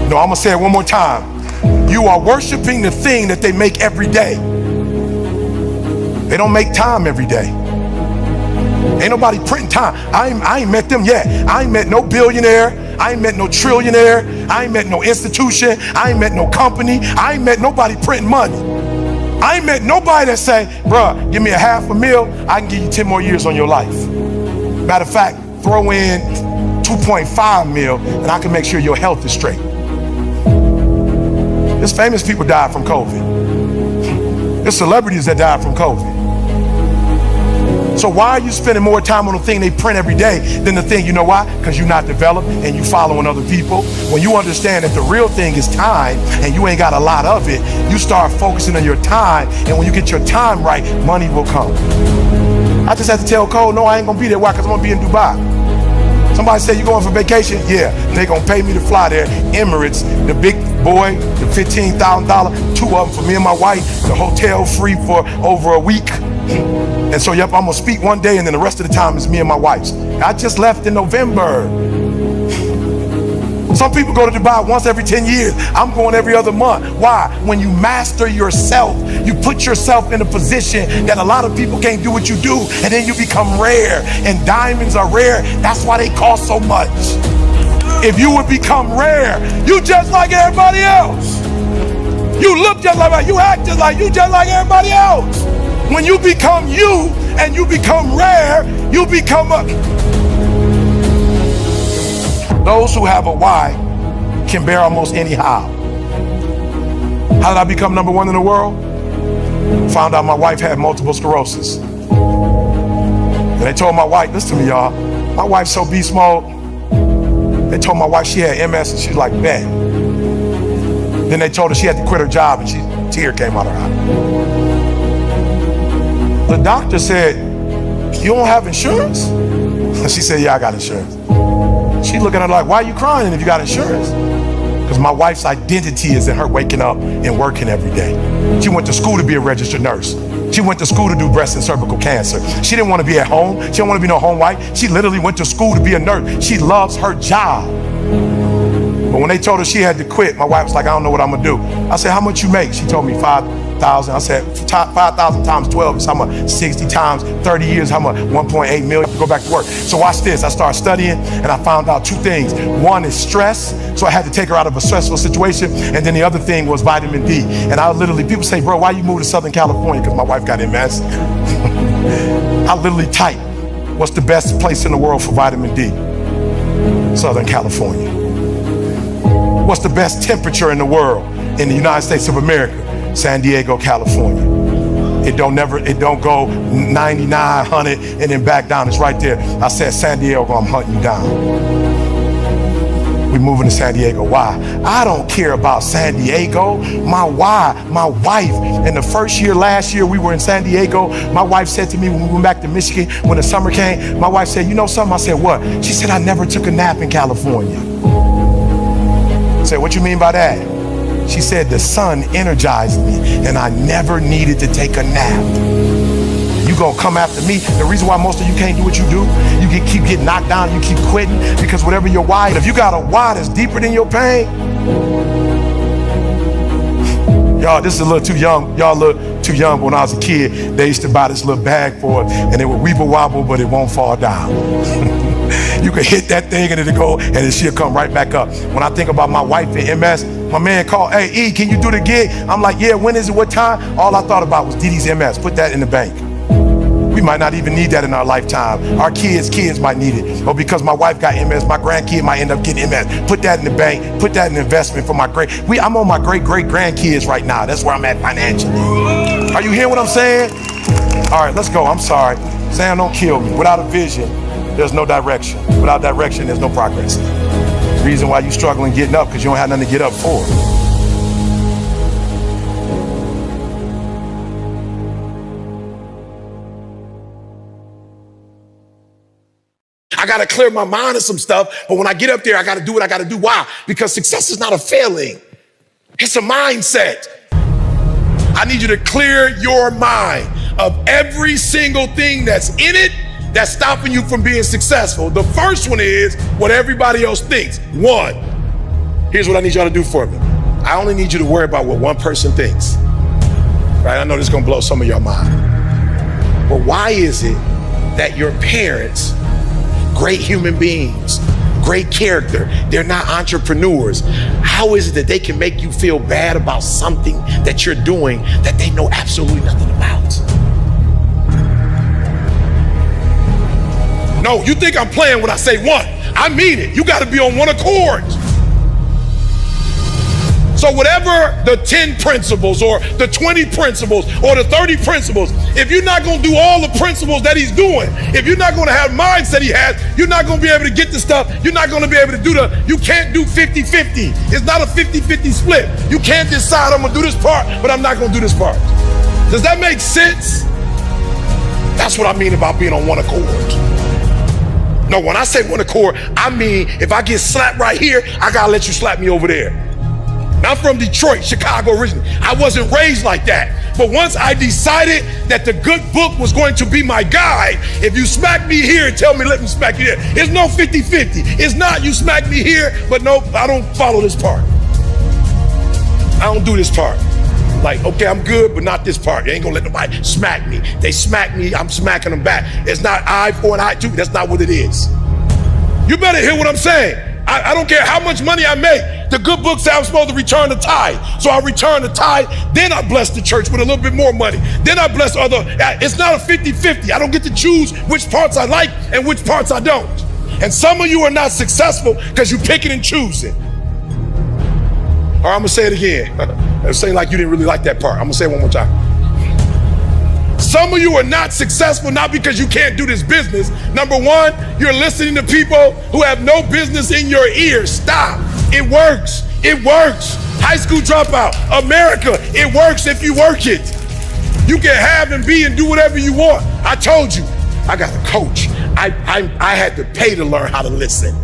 No, I'm gonna say it one more time. You are worshiping the thing that they make every day. They don't make time every day. Ain't nobody printing time. I ain't met them yet. I ain't met no billionaire. I ain't met no trillionaire. I ain't met no institution. I ain't met no company. I ain't met nobody printing money. I ain't met nobody that say, bruh, give me a $500,000, I can give you 10 more years on your life. Matter of fact, throw in 2.5 mil and I can make sure your health is straight. There's famous people died from COVID. There's celebrities that died from COVID. So why are you spending more time on the thing they print every day than the thing, you know why? Because you're not developed and you following other people. When you understand that the real thing is time and you ain't got a lot of it, you start focusing on your time, and when you get your time right, money will come. I just had to tell Cole, no, I ain't gonna be there. Why? Because I'm gonna be in Dubai. Somebody said, you going for vacation? Yeah, they gonna pay me to fly there. Emirates, the big boy, the $15,000, 2 of them for me and my wife, the hotel free for over a week. And so, yep, I'm gonna speak one day and then the rest of the time is me and my wife. I just left in November. Some people go to Dubai once every 10 years. I'm going every other month. Why? When you master yourself, you put yourself in a position that a lot of people can't do what you do, and then you become rare. And diamonds are rare. That's why they cost so much. If you would become rare, you just like everybody else. You look just like, you act just like everybody else. When you become you and you become rare, you become a... Those who have a why can bear almost any how. How did I become number one in the world? Found out my wife had multiple sclerosis. And they told my wife, listen to me, y'all, my wife's so beast mode. They told my wife she had MS and she's like, bet. Then they told her she had to quit her job and tear came out of her eye. The doctor said, you don't have insurance? She said, yeah, I got insurance. She looking at her like, why are you crying if you got insurance? Because my wife's identity is in her waking up and working every day. She went to school to be a registered nurse. She went to school to do breast and cervical cancer. She didn't want to be at home. She didn't want to be no home wife. She literally went to school to be a nurse. She loves her job. But when they told her she had to quit, my wife was like, I don't know what I'm gonna do. I said, how much you make? She told me 5,000. I said, 5,000 times 12 is how much? 60 times 30 years, how much? 1.8 million. Go back to work. So watch this. I started studying and I found out two things. One is stress. So I had to take her out of a stressful situation. And then the other thing was vitamin D. And I literally, people say, bro, why you moved to Southern California? Because my wife got MS. I literally type, what's the best place in the world for vitamin D? Southern California. What's the best temperature in the world in the United States of America? San Diego, California. It don't go 99, 100 and then back down. It's right there. I said, San Diego, I'm hunting you down. We moving to San Diego. Why? I don't care about San Diego. My wife, in the first year, last year, we were in San Diego. My wife said to me when we went back to Michigan, when the summer came, my wife said, you know something? I said, what? She said, I never took a nap in California. I said, what you mean by that? She said, the sun energized me and I never needed to take a nap. You gonna come after me. The reason why most of you can't do what you do, you keep getting knocked down, you keep quitting, because whatever your why, if you got a why that's deeper than your pain, y'all, this is a little too young. Y'all look too young. When I was a kid, they used to buy this little bag for it and it would weeble wobble, but it won't fall down. You can hit that thing and it'll go and she'll come right back up. When I think about my wife and MS, my man called, hey, E, can you do the gig? I'm like, yeah, when is it, what time? All I thought about was Dee Dee's MS, put that in the bank. We might not even need that in our lifetime. Our kids might need it. Or because my wife got MS, my grandkid might end up getting MS. Put that in the bank, put that in investment for my I'm on my great-great-grandkids right now. That's where I'm at financially. Are you hearing what I'm saying? All right, let's go, I'm sorry. Sam, don't kill me. Without a vision, there's no direction. Without direction, there's no progress. The reason why you're struggling getting up, because you don't have nothing to get up for. I gotta clear my mind of some stuff, but when I get up there, I gotta do what I gotta do. Why? Because success is not a failing. It's a mindset. I need you to clear your mind of every single thing that's in it that's stopping you from being successful. The first one is what everybody else thinks. One, here's what I need y'all to do for me. I only need you to worry about what one person thinks. Right? I know this is gonna blow some of your mind. But why is it that your parents, great human beings, great character, they're not entrepreneurs? How is it that they can make you feel bad about something that you're doing that they know absolutely nothing about? No, you think I'm playing when I say one. I mean it. You gotta be on one accord. So whatever the 10 principles or the 20 principles or the 30 principles, if you're not gonna do all the principles that he's doing, if you're not gonna have mindset he has, you're not gonna be able to get the stuff, you're not gonna be able to do you can't do 50-50. It's not a 50-50 split. You can't decide I'm gonna do this part, but I'm not gonna do this part. Does that make sense? That's what I mean about being on one accord. No, when I say one accord, I mean if I get slapped right here, I gotta let you slap me over there. I'm from Detroit, Chicago originally. I wasn't raised like that. But once I decided that the good book was going to be my guide, if you smack me here and tell me, let me smack you there. It's no 50-50. It's not you smack me here, but no, I don't follow this part. I don't do this part. Like, okay, I'm good, but not this part. You ain't gonna let nobody smack me. They smack me, I'm smacking them back. It's not eye for an eye too. That's not what it is. You better hear what I'm saying. I don't care how much money I make. The good book says I'm supposed to return the tithe. So I return the tithe, then I bless the church with a little bit more money. Then I bless other. It's not a 50-50. I don't get to choose which parts I like and which parts I don't. And some of you are not successful because you're picking and choosing. All right, I'm gonna say it again. It seems like you didn't really like that part. I'm gonna say it one more time. Some of you are not successful not because you can't do this business. Number one, you're listening to people who have no business in your ears. Stop. It works. It works. High school dropout, America, it works if you work it. You can have and be and do whatever you want. I told you, I got a coach. I had to pay to learn how to listen.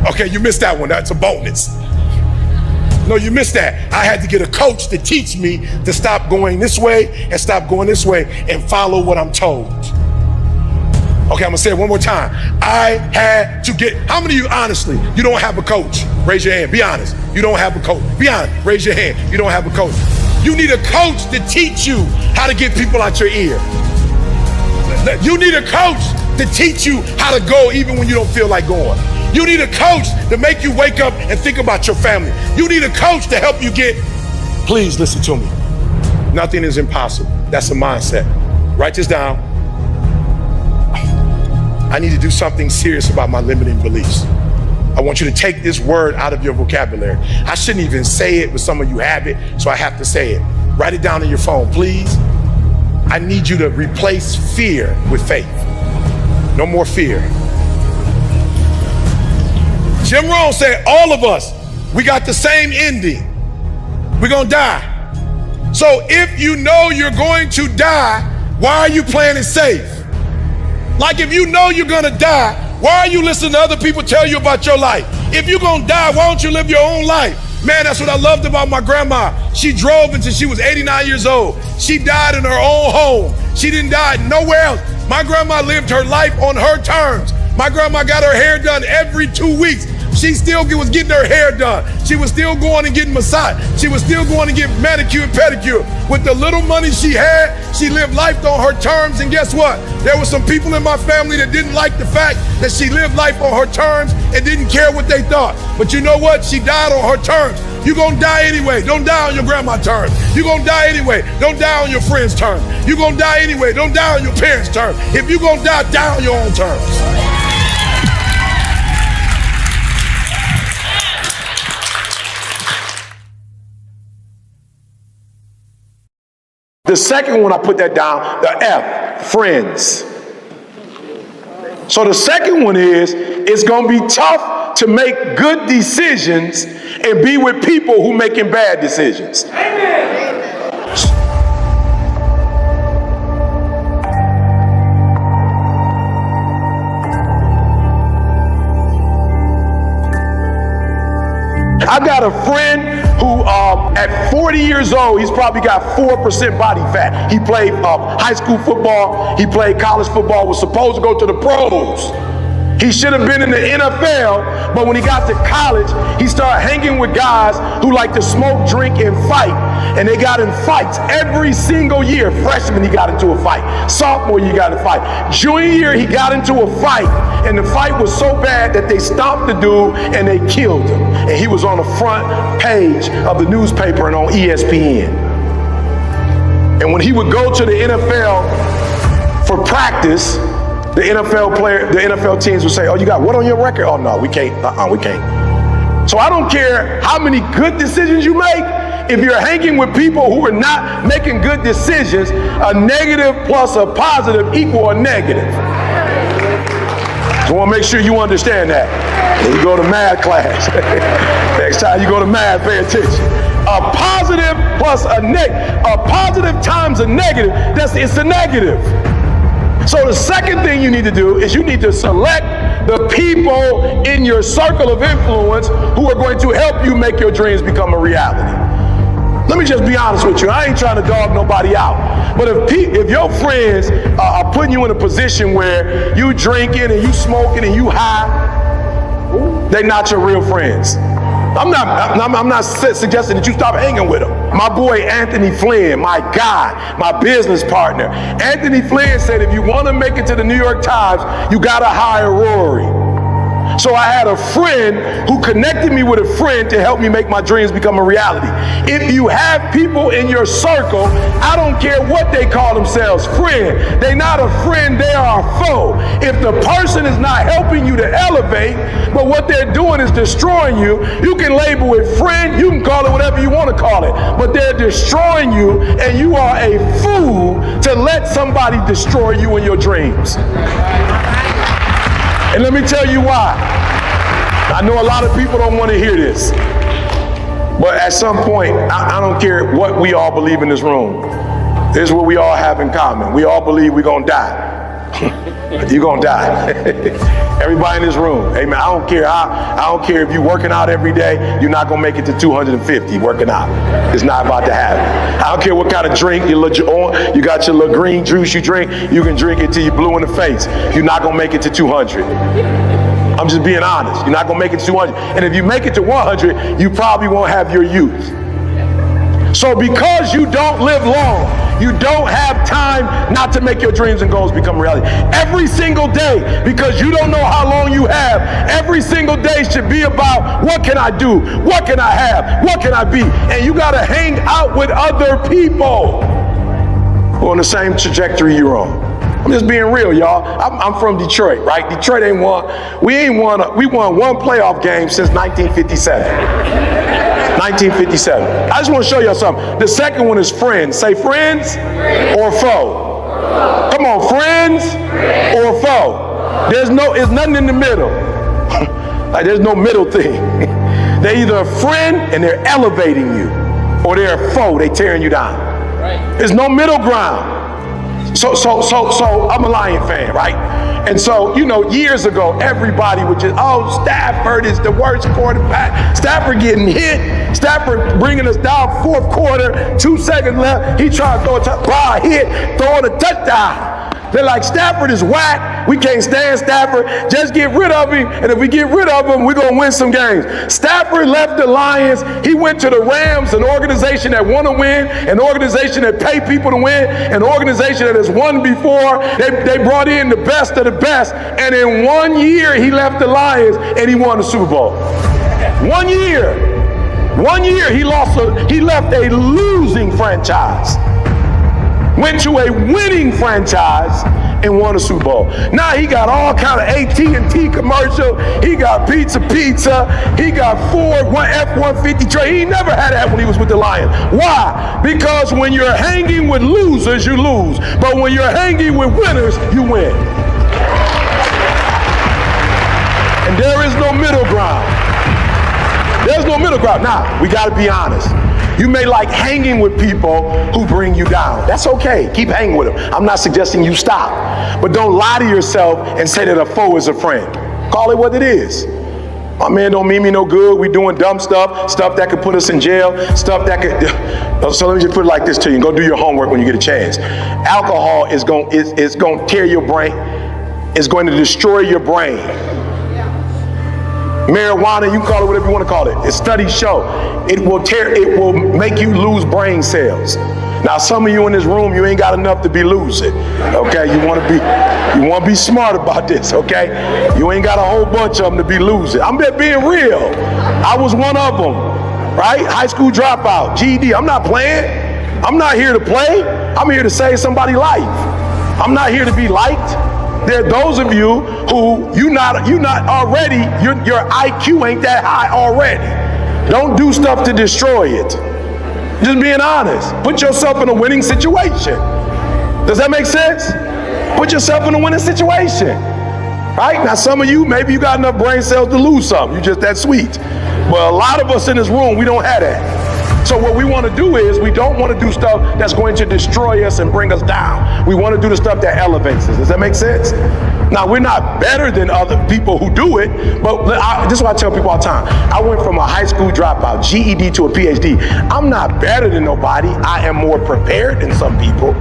Okay, you missed that one. That's a bonus. No, you missed that. I had to get a coach to teach me to stop going this way and stop going this way and follow what I'm told. Okay, I'm gonna say it one more time. I had to get, how many of you, honestly, you don't have a coach? Raise your hand, be honest. You don't have a coach. Be honest, raise your hand. You don't have a coach. You need a coach to teach you how to get people out your ear. You need a coach to teach you how to go even when you don't feel like going. You need a coach to make you wake up and think about your family. You need a coach to help you get, please listen to me. Nothing is impossible. That's a mindset. Write this down. I need to do something serious about my limiting beliefs. I want you to take this word out of your vocabulary. I shouldn't even say it, but some of you have it, so I have to say it. Write it down on your phone, please. I need you to replace fear with faith. No more fear. Jim Rohn said, all of us, we got the same ending. We're gonna die. So if you know you're going to die, why are you playing it safe? Like if you know you're gonna die, why are you listening to other people tell you about your life? If you're gonna die, why don't you live your own life? Man, that's what I loved about my grandma. She drove until she was 89 years old. She died in her own home. She didn't die nowhere else. My grandma lived her life on her terms. My grandma got her hair done every 2 weeks. She still was getting her hair done. She was still going and getting massaged. She was still going to get manicure and pedicure. With the little money she had, she lived life on her terms. And guess what? There were some people in my family that didn't like the fact that she lived life on her terms and didn't care what they thought. But you know what? She died on her terms. You're gonna die anyway. Don't die on your grandma's terms. You're gonna die anyway. Don't die on your friend's terms. You're gonna die anyway. Don't die on your parents' terms. If you're gonna die, die on your own terms. The second one, I put that down, the F, friends. So the second one is, it's gonna be tough to make good decisions and be with people who making bad decisions. Amen. I got a friend who at 40 years old, he's probably got 4% body fat. He played high school football, he played college football, was supposed to go to the pros. He should have been in the NFL, but when he got to college, he started hanging with guys who like to smoke, drink, and fight. And they got in fights every single year. Freshman, he got into a fight. Sophomore, he got in a fight. Junior year, he got into a fight. And the fight was so bad that they stopped the dude and they killed him. And he was on the front page of the newspaper and on ESPN. And when he would go to the NFL for practice, the NFL teams would say, oh, you got what on your record? Oh, no, we can't. We can't. So I don't care how many good decisions you make. If you're hanging with people who are not making good decisions, a negative plus a positive equal a negative. So I want to make sure you understand that. When you go to math class, next time you go to math, pay attention. A positive plus a positive times a negative, it's a negative. So the second thing you need to do is you need to select the people in your circle of influence who are going to help you make your dreams become a reality. Let me just be honest with you. I ain't trying to dog nobody out. But if your friends are putting you in a position where you drinking and you smoking and you high, they're not your real friends. I'm not suggesting that you stop hanging with them. My boy Anthony Flynn, my guy, my business partner. Anthony Flynn said if you want to make it to the New York Times, you got to hire Rory. So I had a friend who connected me with a friend to help me make my dreams become a reality. If you have people in your circle, I don't care what they call themselves, friend. They're not a friend, they are a foe. If the person is not helping you to elevate, but what they're doing is destroying you, you can label it friend, you can call it whatever you want to call it, but they're destroying you, and you are a fool to let somebody destroy you in your dreams. And let me tell you why. I know a lot of people don't want to hear this, but at some point, I don't care what we all believe in this room. This is what we all have in common. We all believe we're going to die. You're gonna die. Everybody in this room, amen. I don't care if you're working out every day, you're not gonna make it to 250 working out. It's not about to happen. I don't care what kind of drink you got your little green juice you drink, you can drink it till you're blue in the face. You're not gonna make it to 200. I'm just being honest. You're not gonna make it to 200. And if you make it to 100, you probably won't have your youth. So because you don't live long, you don't have time not to make your dreams and goals become reality. Every single day, because you don't know how long you have, every single day should be about what can I do? What can I have? What can I be? And you gotta hang out with other people who are on the same trajectory you're on. I'm just being real, y'all. I'm from Detroit, right? Detroit we won one playoff game since 1957. 1957. I just want to show y'all something. The second one is friends. Say friends or foe. Come on, friends or foe. It's nothing in the middle. Like there's no middle thing. They're either a friend and they're elevating you, or they're a foe, they tearing you down. There's no middle ground. So I'm a Lion fan, right? And so, years ago, everybody would just, Stafford is the worst quarterback. Stafford getting hit. Stafford bringing us down fourth quarter, 2 seconds left. He trying to throw a touchdown, hit, throwing a touchdown. They're like, Stafford is whack. We can't stand Stafford. Just get rid of him. And if we get rid of him, we're going to win some games. Stafford left the Lions. He went to the Rams, an organization that want to win, an organization that pay people to win, an organization that has won before. They brought in the best of the best. And in 1 year, he left the Lions and he won the Super Bowl. 1 year. 1 year, he left a losing franchise. Went to a winning franchise and won a Super Bowl. Now he got all kind of AT&T commercial. He got pizza. He got Ford F-150 trade. He never had that when he was with the Lions. Why? Because when you're hanging with losers, you lose. But when you're hanging with winners, you win. And there is no middle ground. There's no middle ground. Now, we got to be honest. You may like hanging with people who bring you down. That's okay. Keep hanging with them. I'm not suggesting you stop. But don't lie to yourself and say that a foe is a friend. Call it what it is. My man don't mean me no good. We doing dumb stuff that could put us in jail, stuff that could. So let me just put it like this to you. Go do your homework when you get a chance. Alcohol is going to tear your brain. It's going to destroy your brain. Marijuana, you can call it whatever you want to call it. Studies show it will make you lose brain cells. Now, some of you in this room, you ain't got enough to be losing. Okay, you want to be smart about this. Okay, you ain't got a whole bunch of them to be losing. I'm just being real. I was one of them, right? High school dropout, GED. I'm not playing. I'm not here to play. I'm here to save somebody's life. I'm not here to be liked. There are those of you who you're not already, your IQ ain't that high already. Don't do stuff to destroy it. Just being honest. Put yourself in a winning situation. Does that make sense? Put yourself in a winning situation. Right? Now some of you, maybe you got enough brain cells to lose something. You're just that sweet. But a lot of us in this room, we don't have that. So what we want to do is we don't want to do stuff that's going to destroy us and bring us down. We want to do the stuff that elevates us. Does that make sense? Now, we're not better than other people who do it, but this is what I tell people all the time. I went from a high school dropout, GED, to a PhD. I'm not better than nobody. I am more prepared than some people.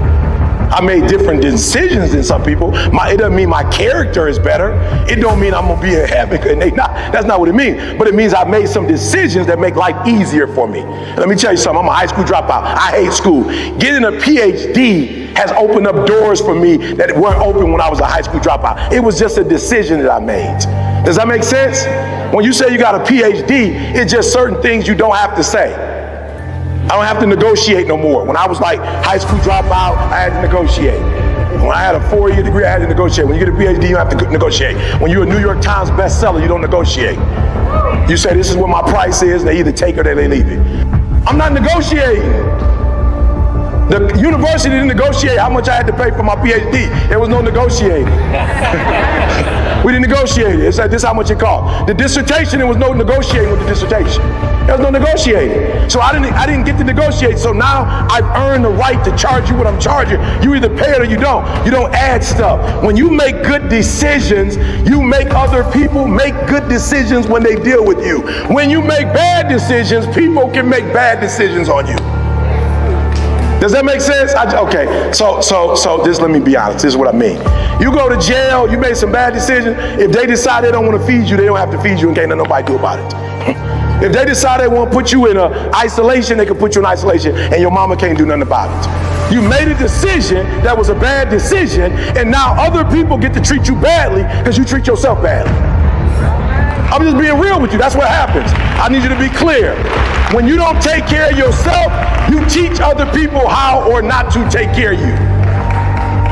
I made different decisions than some people. It doesn't mean my character is better. It don't mean I'm going to be in heaven. That's not what it means. But it means I made some decisions that make life easier for me. Let me tell you something. I'm a high school dropout. I hate school. Getting a PhD has opened up doors for me that weren't open when I was a high school dropout. It was just a decision that I made. Does that make sense? When you say you got a PhD, it's just certain things you don't have to say. I don't have to negotiate no more. When I was like high school dropout, I had to negotiate. When I had a 4-year degree, I had to negotiate. When you get a PhD, you don't have to negotiate. When you're a New York Times bestseller, you don't negotiate. You say, this is what my price is. They either take it or they leave it. I'm not negotiating. The university didn't negotiate how much I had to pay for my PhD. There was no negotiating. We didn't negotiate it. It said, this is how much it cost. The dissertation, there was no negotiating with the dissertation. There was no negotiating. So I didn't get to negotiate. So now I've earned the right to charge you what I'm charging. You either pay it or you don't. You don't add stuff. When you make good decisions, you make other people make good decisions when they deal with you. When you make bad decisions, people can make bad decisions on you. Does that make sense? Okay, so just let me be honest. This is what I mean. You go to jail, you made some bad decisions. If they decide they don't want to feed you, they don't have to feed you and can't let nobody do about it. If they decide they want to put you in isolation, they can put you in isolation and your mama can't do nothing about it. You made a decision that was a bad decision, and now other people get to treat you badly because you treat yourself badly. I'm just being real with you. That's what happens. I need you to be clear. When you don't take care of yourself, you teach other people how or not to take care of you.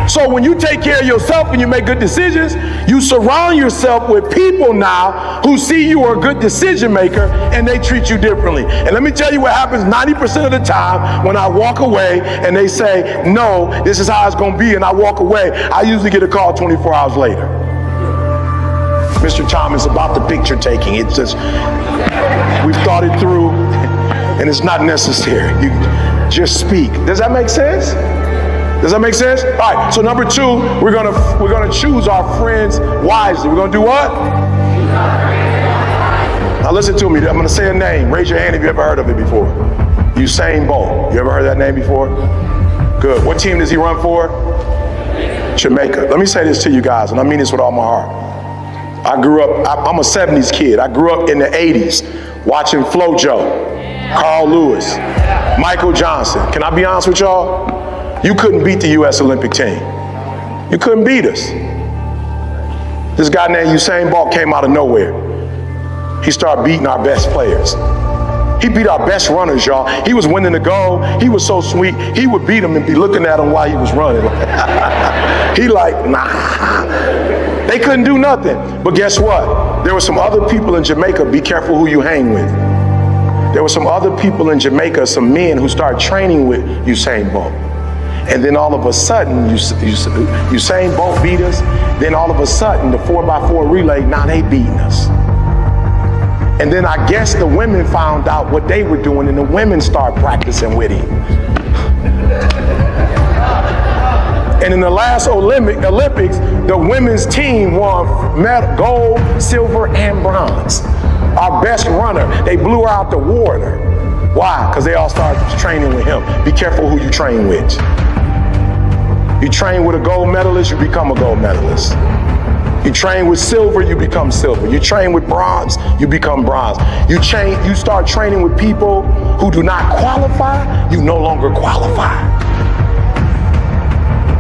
So when you take care of yourself and you make good decisions, you surround yourself with people now who see you are a good decision maker and they treat you differently. And let me tell you what happens 90% of the time when I walk away and they say, no, this is how it's going to be, and I walk away, I usually get a call 24 hours later. Mr. Thomas, about the picture taking. It's just, we've thought it through and it's not necessary. You just speak. Does that make sense? Does that make sense? All right, so number 2, we're gonna choose our friends wisely. We're gonna do what? Now listen to me, I'm gonna say a name. Raise your hand if you ever heard of it before. Usain Bolt. You ever heard that name before? Good. What team does he run for? Jamaica. Let me say this to you guys, and I mean this with all my heart. I grew up, I'm a 70s kid. I grew up in the 80s watching FloJo, Carl Lewis, Michael Johnson. Can I be honest with y'all? You couldn't beat the U.S. Olympic team. You couldn't beat us. This guy named Usain Bolt came out of nowhere. He started beating our best players. He beat our best runners, y'all. He was winning the gold. He was so sweet. He would beat them and be looking at him while he was running. He like, nah. They couldn't do nothing. But guess what? There were some other people in Jamaica. Be careful who you hang with. There were some other people in Jamaica, some men who started training with Usain Bolt. And then all of a sudden, Usain Bolt beat us. Then all of a sudden, the 4x4 relay, now they beating us. And then I guess the women found out what they were doing, and the women started practicing with him. And in the last Olympics, the women's team won gold, silver, and bronze. Our best runner, they blew her out the water. Why? Because they all started training with him. Be careful who you train with. You train with a gold medalist, you become a gold medalist. You train with silver, you become silver. You train with bronze, you become bronze. You start training with people who do not qualify, you no longer qualify.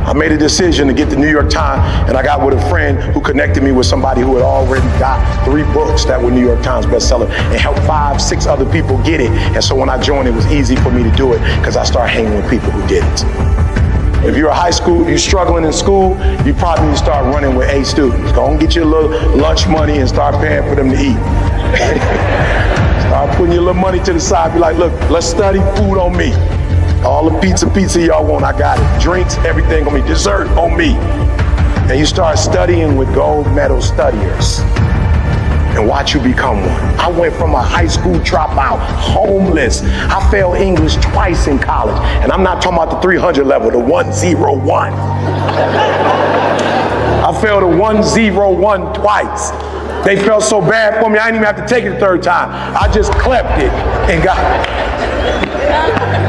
I made a decision to get the New York Times, and I got with a friend who connected me with somebody who had already got 3 books that were New York Times bestseller and helped 5, 6 other people get it. And so when I joined, it was easy for me to do it because I started hanging with people who did it. If you're a high school, you're struggling in school, you probably need to start running with A students. Go and get your little lunch money and start paying for them to eat. Start putting your little money to the side. Be like, look, let's study, food on me. All the pizza y'all want, I got it. Drinks, everything on me. Dessert on me. And you start studying with gold medal studiers and watch you become one. I went from a high school dropout, homeless. I failed English twice in college. And I'm not talking about the 300 level, the 101. I failed a 101 twice. They felt so bad for me, I didn't even have to take it the 3rd time. I just clept it and got it.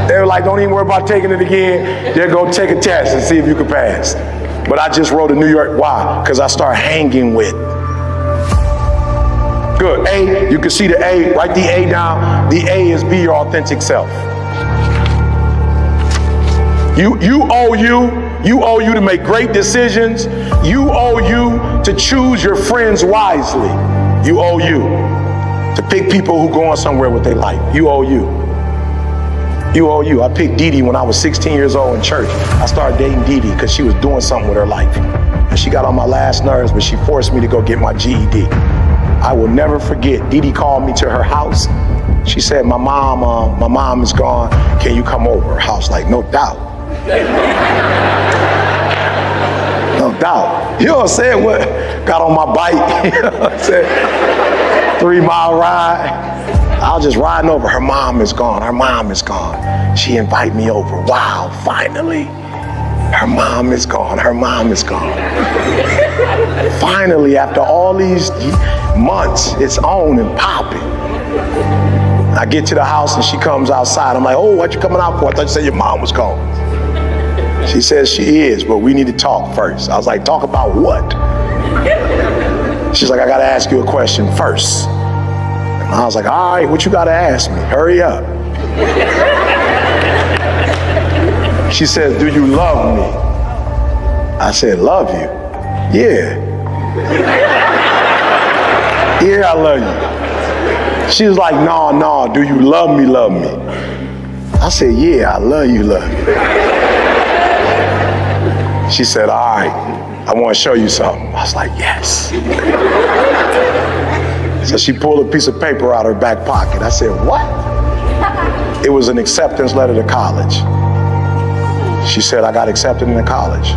They were like, don't even worry about taking it again. They're going to take a test and see if you can pass. But I just wrote a New York, why? Because I started hanging with. Good, A, you can see the A, write the A down. The A is be your authentic self. You owe you to make great decisions. You owe you to choose your friends wisely. You owe you to pick people who going somewhere with their life. You owe you. You owe you. I picked Dee Dee when I was 16 years old in church. I started dating Dee Dee because she was doing something with her life. And she got on my last nerves, but she forced me to go get my GED. I will never forget, Dee Dee called me to her house. She said, my mom is gone. Can you come over? I was like, no doubt. No doubt. You know what I'm saying? What? Got on my bike, you know what I'm saying? 3-mile ride. I was just riding over. Her mom is gone. Her mom is gone. She invited me over. Wow, finally. Her mom is gone. Her mom is gone. Finally, after all these months, it's on and popping. I get to the house and she comes outside. I'm like, oh, what you coming out for? I thought you said your mom was gone. She says she is, but we need to talk first. I was like, talk about what? She's like, I gotta ask you a question first. And I was like, all right, what you gotta ask me? Hurry up. She says, do you love me? I said, love you? Yeah. Yeah, I love you. She was like, no, do you love me, love me? I said, yeah, I love you, love you. She said, all right, I want to show you something. I was like, yes. So she pulled a piece of paper out of her back pocket. I said, what? It was an acceptance letter to college. She said, I got accepted into college.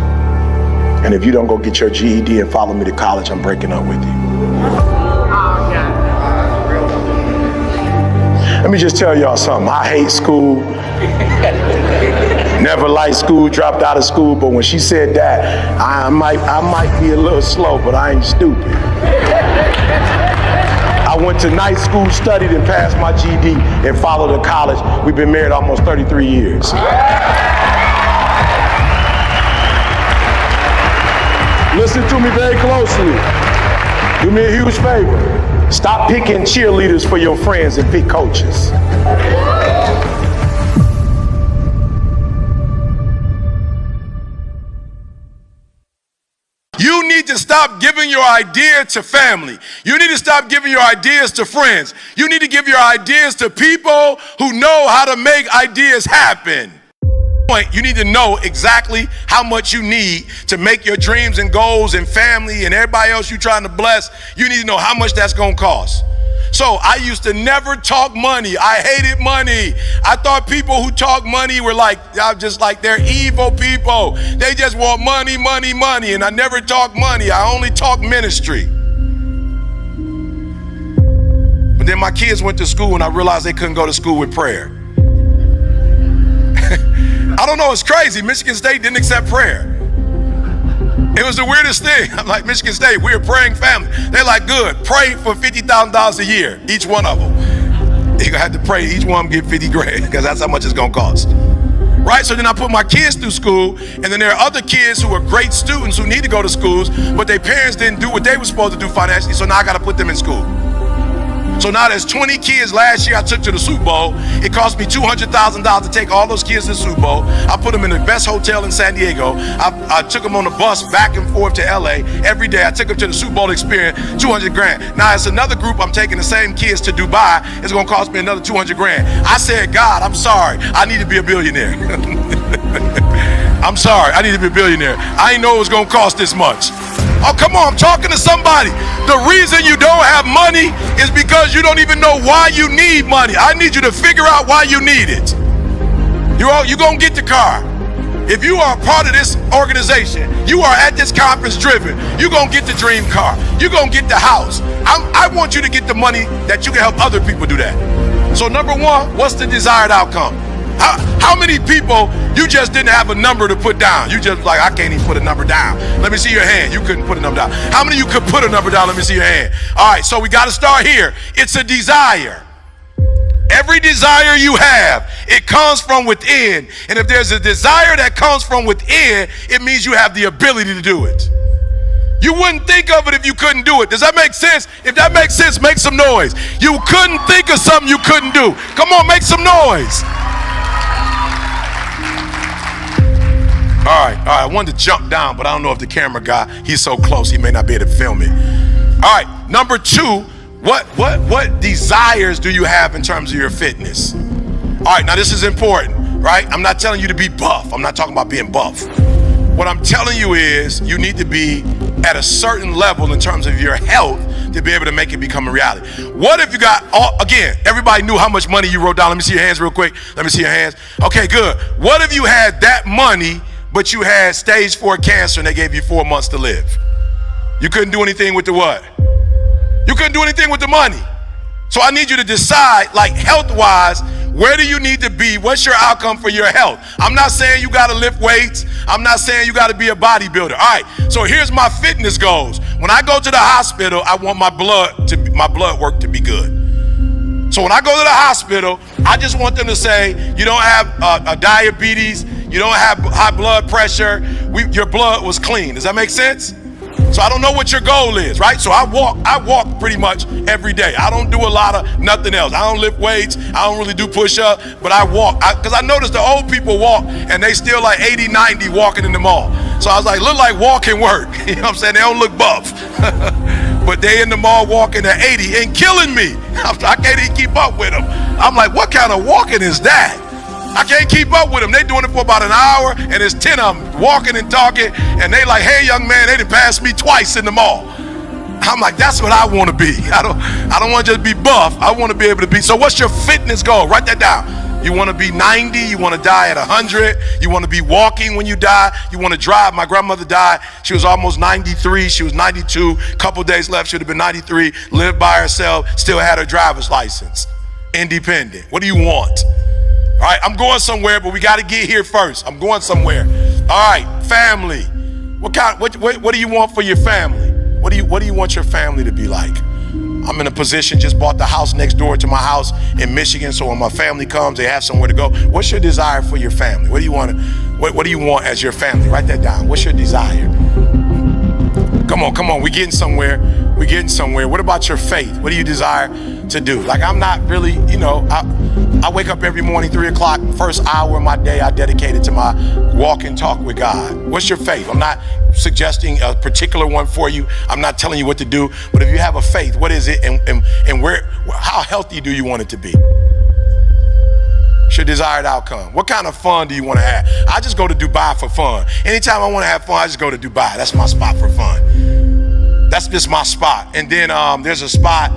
And if you don't go get your GED and follow me to college, I'm breaking up with you. Let me just tell y'all something. I hate school. Never liked school, dropped out of school. But when she said that, I might be a little slow, but I ain't stupid. I went to night school, studied, and passed my GED and followed to college. We've been married almost 33 years. Listen to me very closely. Do me a huge favor. Stop picking cheerleaders for your friends and pick coaches. You need to stop giving your idea to family. You need to stop giving your ideas to friends. You need to give your ideas to people who know how to make ideas happen. You need to know exactly how much you need to make your dreams and goals and family and everybody else you're trying to bless. You need to know how much that's going to cost. So I used to never talk money. I hated money. I thought people who talk money were they're evil people. They just want money, money, money. And I never talk money. I only talk ministry. But then my kids went to school and I realized they couldn't go to school with prayer. I don't know, it's crazy. Michigan State didn't accept prayer. It was the weirdest thing. I'm like, Michigan State, we're a praying family. They're like, good, pray for $50,000 a year, each one of them. You're gonna have to pray, each one of them get 50 grand, because that's how much it's gonna cost. Right, so then I put my kids through school, and then there are other kids who are great students who need to go to schools, but their parents didn't do what they were supposed to do financially, so now I gotta put them in school. So now there's 20 kids last year I took to the Super Bowl. It cost me $200,000 to take all those kids to the Super Bowl. I put them in the best hotel in San Diego. I took them on the bus back and forth to LA every day. I took them to the Super Bowl experience, 200 grand. Now it's another group I'm taking the same kids to Dubai. It's gonna cost me another 200 grand. I said, God, I'm sorry. I need to be a billionaire. I'm sorry, I need to be a billionaire. I didn't know it was gonna cost this much. Oh, come on, I'm talking to somebody. The reason you don't have money is because you don't even know why you need money. I need you to figure out why you need it. You're gonna get the car. If you are a part of this organization, you are at this conference driven, you're gonna get the dream car. You're gonna get the house. I want you to get the money that you can help other people do that. So number one, what's the desired outcome? How many people you just didn't have a number to put down? You just like, I can't even put a number down. Let me see your hand. You couldn't put a number down. How many of you could put a number down? Let me see your hand. All right, so we got to start here. It's a desire. Every desire you have, it comes from within. And if there's a desire that comes from within, it means you have the ability to do it. You wouldn't think of it if you couldn't do it. Does that make sense? If that makes sense, make some noise. You couldn't think of something you couldn't do. Come on, make some noise. All right, I wanted to jump down, but I don't know if the camera guy, he's so close, he may not be able to film it. All right, number two, what desires do you have in terms of your fitness? All right, now this is important, right? I'm not telling you to be buff. I'm not talking about being buff. What I'm telling you is you need to be at a certain level in terms of your health to be able to make it become a reality. What if you got, again, everybody knew how much money you wrote down. Let me see your hands real quick. Let me see your hands. Okay, good. What if you had that money, but you had stage 4 cancer and they gave you 4 months to live? You couldn't do anything with the what? You couldn't do anything with the money. So I need you to decide, like health-wise, where do you need to be? What's your outcome for your health? I'm not saying you got to lift weights. I'm not saying you got to be a bodybuilder. All right, so here's my fitness goals. When I go to the hospital, I want my blood work to be good. So when I go to the hospital, I just want them to say, you don't have diabetes, you don't have high blood pressure, your blood was clean. Does that make sense? So I don't know what your goal is, right? So I walk pretty much every day. I don't do a lot of nothing else. I don't lift weights. I don't really do push-ups, but I walk. Because I noticed the old people walk, and they still like 80, 90 walking in the mall. So I was like, look like walking work. You know what I'm saying? They don't look buff. But they in the mall walking at 80 and killing me. I can't even keep up with them. I'm like, what kind of walking is that? I can't keep up with them. They doing it for about an hour, and there's 10 of them walking and talking, and they like, hey, young man, they done passed me twice in the mall. I'm like, that's what I want to be. I don't want to just be buff. I want to be able to be. So what's your fitness goal? Write that down. You want to be 90. You want to die at 100. You want to be walking when you die. You want to drive. My grandmother died. She was almost 93. She was 92. Couple days left. She would have been 93. Lived by herself. Still had her driver's license. Independent. What do you want? All right, I'm going somewhere, but we got to get here first. I'm going somewhere. All right, family. What do you want for your family? What do you want your family to be like? I'm in a position, just bought the house next door to my house in Michigan, so when my family comes, they have somewhere to go. What's your desire for your family? What do you want as your family? Write that down. What's your desire? Come on, we're getting somewhere. What about your faith? What do you desire to do? Like, I'm not really, I wake up every morning, 3 o'clock, first hour of my day, I dedicate it to my walk and talk with God. What's your faith? I'm not suggesting a particular one for you. I'm not telling you what to do, but if you have a faith, what is it, and how healthy do you want it to be? It's your desired outcome. What kind of fun do you want to have? I just go to Dubai for fun. Anytime I want to have fun, I just go to Dubai. That's my spot for fun. That's just my spot. And then there's a spot,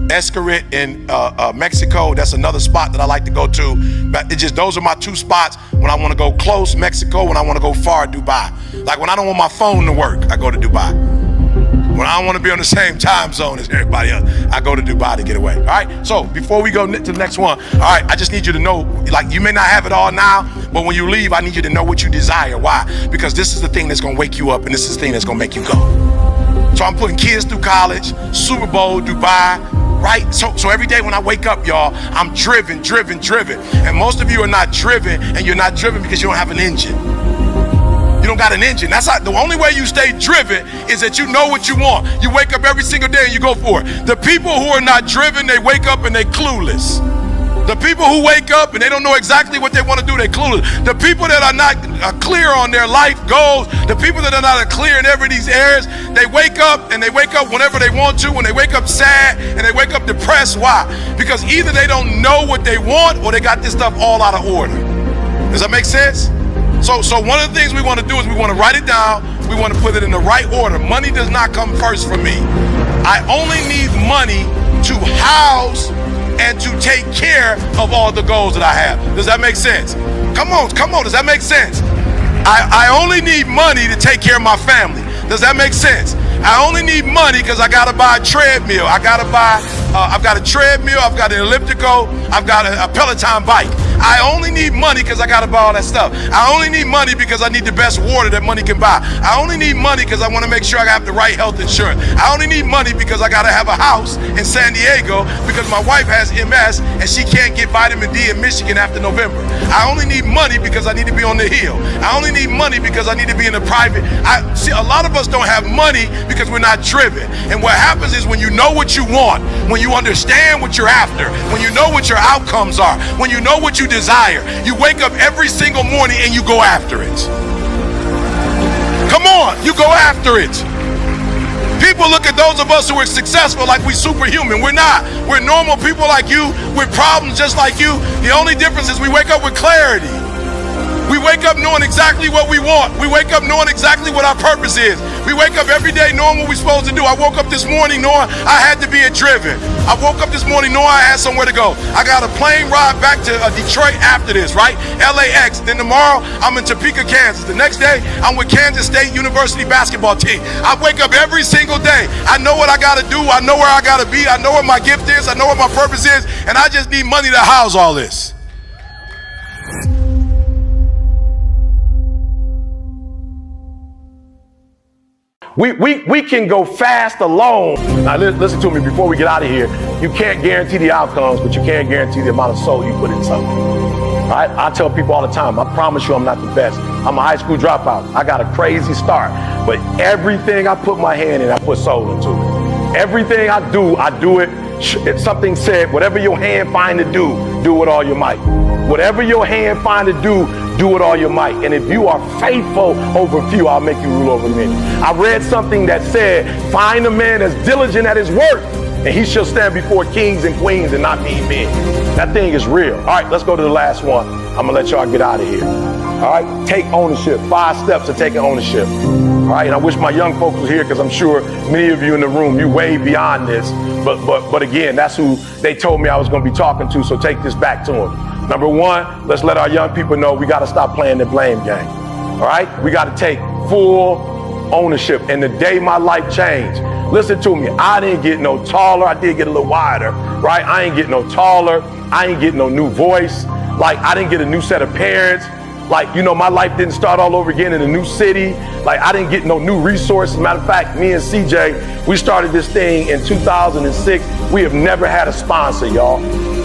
Escarit in Mexico. That's another spot that I like to go to. But those are my two spots when I want to go close, Mexico. When I want to go far, Dubai. Like when I don't want my phone to work, I go to Dubai. When I don't want to be on the same time zone as everybody else, I go to Dubai to get away. All right, so before we go to the next one, all right, I just need you to know, like, you may not have it all now, but when you leave, I need you to know what you desire. Why? Because this is the thing that's going to wake you up, and this is the thing that's going to make you go. So I'm putting kids through college, Super Bowl, Dubai, right? So every day when I wake up, y'all, I'm driven. And most of you are not driven, and you're not driven because you don't have an engine. You don't got an engine. That's not, the only way you stay driven is that you know what you want. You wake up every single day and you go for it. The people who are not driven, they wake up and they clueless. The people who wake up and they don't know exactly what they want to do, they clueless. The people that are not clear on their life goals, the people that are not clear in every of these areas, they wake up and they wake up whenever they want to, and they wake up sad and they wake up depressed. Why? Because either they don't know what they want or they got this stuff all out of order. Does that make sense? So one of the things we want to do is we want to write it down. We want to put it in the right order. Money does not come first for me. I only need money to house and to take care of all the goals that I have. Does that make sense? Come on. Does that make sense? I only need money to take care of my family. Does that make sense? I only need money because I got to buy a treadmill. I've got a treadmill. I've got an elliptical. I've got a Peloton bike. I only need money because I got to buy all that stuff. I only need money because I need the best water that money can buy. I only need money because I want to make sure I have the right health insurance. I only need money because I got to have a house in San Diego because my wife has MS and she can't get vitamin D in Michigan after November. I only need money because I need to be on the hill. I only need money because I need to be in the private. See, a lot of us don't have money because we're not driven. And what happens is when you know what you want, when you understand what you're after, when you know what your outcomes are, when you know what you desire, you wake up every single morning and you go after it. Come on, you go after it. People look at those of us who are successful like we're superhuman. We're not. We're normal people like you with problems just like you. The only difference is we wake up with clarity. We wake up knowing exactly what we want. We wake up knowing exactly what our purpose is. We wake up every day knowing what we're supposed to do. I woke up this morning knowing I had to be driven. I woke up this morning knowing I had somewhere to go. I got a plane ride back to Detroit after this, right? LAX. Then tomorrow, I'm in Topeka, Kansas. The next day, I'm with Kansas State University basketball team. I wake up every single day. I know what I got to do. I know where I got to be. I know what my gift is. I know what my purpose is. And I just need money to house all this. We can go fast alone. Now listen to me before we get out of here. You can't guarantee the outcomes, but you can guarantee the amount of soul you put in something. All right? I tell people all the time, I promise you I'm not the best. I'm a high school dropout. I got a crazy start, but everything I put my hand in, I put soul into it. Everything I do it. If something said, whatever your hand find to do with all your might. Whatever your hand find to do with all your might. And if you are faithful over few, I'll make you rule over many. I read something that said, find a man that's diligent at his work, and he shall stand before kings and queens and not mean men. That thing is real. All right, let's go to the last one. I'm gonna let y'all get out of here. All right, take ownership. 5 steps to taking ownership. All right, and I wish my young folks was here because I'm sure many of you in the room, you way beyond this. But again, that's who they told me I was gonna be talking to, so take this back to them. Number 1, let's let our young people know we gotta stop playing the blame game. All right, we gotta take full ownership. And the day my life changed, listen to me, I didn't get no taller, I did get a little wider, right? I ain't get no taller, I ain't get no new voice, like I didn't get a new set of parents. Like, you know, my life didn't start all over again in a new city. Like, I didn't get no new resources. Matter of fact, me and CJ, we started this thing in 2006. We have never had a sponsor, y'all.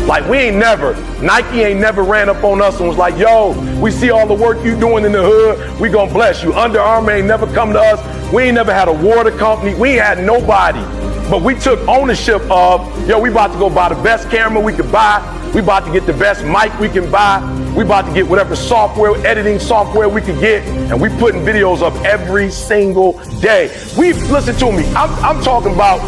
Like, Nike ain't never ran up on us and was like, yo, we see all the work you doing in the hood. We gonna bless you. Under Armour ain't never come to us. We ain't never had a water company. We ain't had nobody. But we took ownership of, yo, we about to go buy the best camera we could buy. We about to get the best mic we can buy. We about to get whatever software, editing software we could get. And we putting videos up every single day. Listen to me, I'm talking about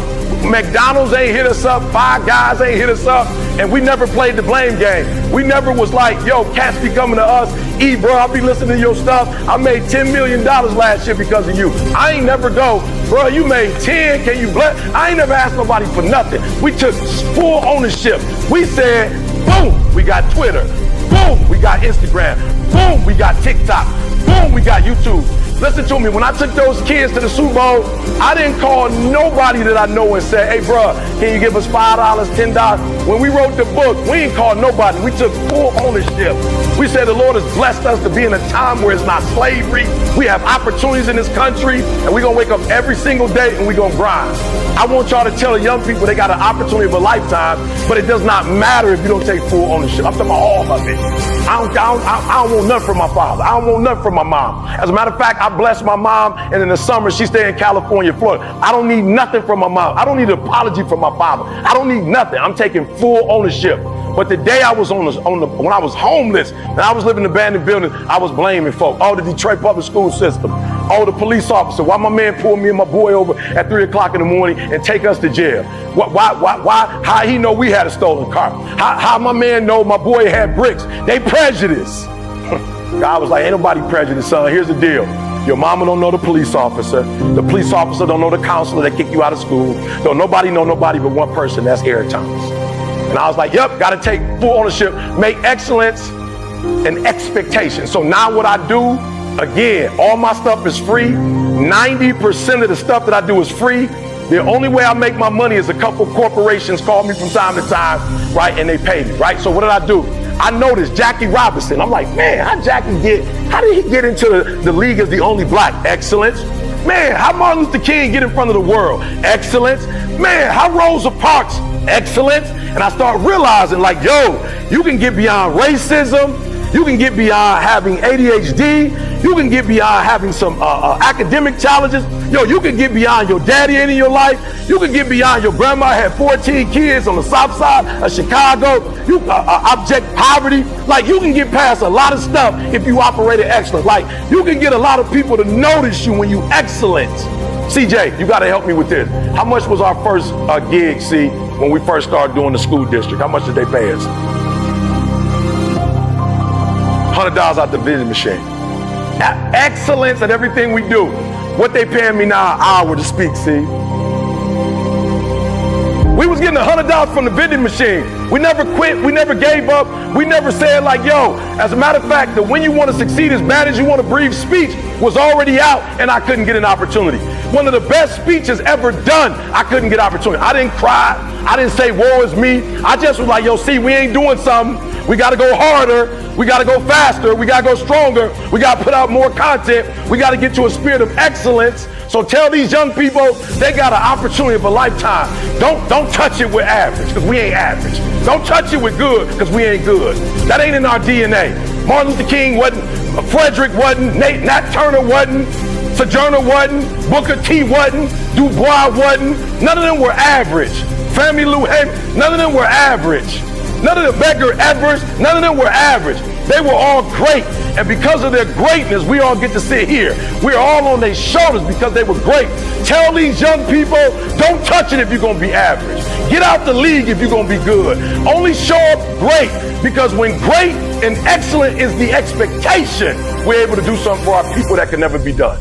McDonald's ain't hit us up, Five Guys ain't hit us up, and we never played the blame game. We never was like, yo, cats be coming to us, bro, I'll be listening to your stuff. I made $10 million last year because of you. I ain't never go, bro, you made 10, can you bless? I ain't never asked nobody for nothing. We took full ownership. We said, boom, we got Twitter. Boom, we got Instagram. Boom, we got TikTok. Boom, we got YouTube. Listen to me, when I took those kids to the Super Bowl, I didn't call nobody that I know and say, hey, bro, can you give us $5, $10? When we wrote the book, we ain't called nobody. We took full ownership. We said the Lord has blessed us to be in a time where it's not slavery. We have opportunities in this country, and we're going to wake up every single day and we're going to grind. I want y'all to tell the young people they got an opportunity of a lifetime, but it does not matter if you don't take full ownership. I'm talking about all of it. I don't want nothing from my father. I don't want nothing from my mom. As a matter of fact, I bless my mom, and in the summer, she stay in California, Florida. I don't need nothing from my mom. I don't need an apology from my father. I don't need nothing. I'm taking full ownership. But the day I was when I was homeless and I was living in abandoned buildings, I was blaming folk. Oh, the Detroit public school system. Oh, the police officer. Why my man pulled me and my boy over at 3 o'clock in the morning and take us to jail? Why? How he know we had a stolen car? How my man know my boy had bricks? They prejudice. God was like, ain't nobody prejudiced, son. Here's the deal. Your mama don't know the police officer. The police officer don't know the counselor that kicked you out of school. Don't nobody know nobody but one person. That's Eric Thomas. And I was like, yep, got to take full ownership. Make excellence an expectation. So now what I do, again, all my stuff is free. 90% of the stuff that I do is free. The only way I make my money is a couple corporations call me from time to time, right, and they pay me, right? So what did I do? I noticed Jackie Robinson. I'm like, man, how did he get into the league as the only black? Excellence. Man, how Martin Luther King get in front of the world? Excellence. Man, how Rosa Parks? Excellence. And I start realizing, like, yo, you can get beyond racism. You can get beyond having ADHD. You can get beyond having some academic challenges. Yo, you can get beyond your daddy in your life. You can get beyond your grandma had 14 kids on the south side of Chicago. You abject poverty. Like, you can get past a lot of stuff if you operate at excellence. Like, you can get a lot of people to notice you when you excellent. CJ, you got to help me with this. How much was our first gig, C, when we first started doing the school district? How much did they pay us? $100 out the vending machine. Excellence at everything we do. What they paying me now an hour to speak, see? We was getting $100 from the vending machine. We never quit, we never gave up, we never said like, yo, as a matter of fact, the When You Want to Succeed as Bad as You Want to Breathe speech was already out and I couldn't get an opportunity. One of the best speeches ever done, I couldn't get opportunity. I didn't cry, I didn't say woe is me. I just was like, yo, see, we ain't doing something. We got to go harder. We got to go faster. We got to go stronger. We got to put out more content. We got to get to a spirit of excellence. So tell these young people they got an opportunity of a lifetime. Don't touch it with average, because we ain't average. Don't touch it with good, because we ain't good. That ain't in our DNA. Martin Luther King wasn't, Frederick wasn't, Nat Turner wasn't, Sojourner wasn't, Booker T wasn't, Du Bois wasn't. None of them were average. Fannie Lou Hamer, none of them were average. None of the Medgar Evers, none of them were average. They were all great. And because of their greatness, we all get to sit here. We're all on their shoulders because they were great. Tell these young people, don't touch it if you're going to be average. Get out the league if you're going to be good. Only show up great, because when great and excellent is the expectation, we're able to do something for our people that can never be done.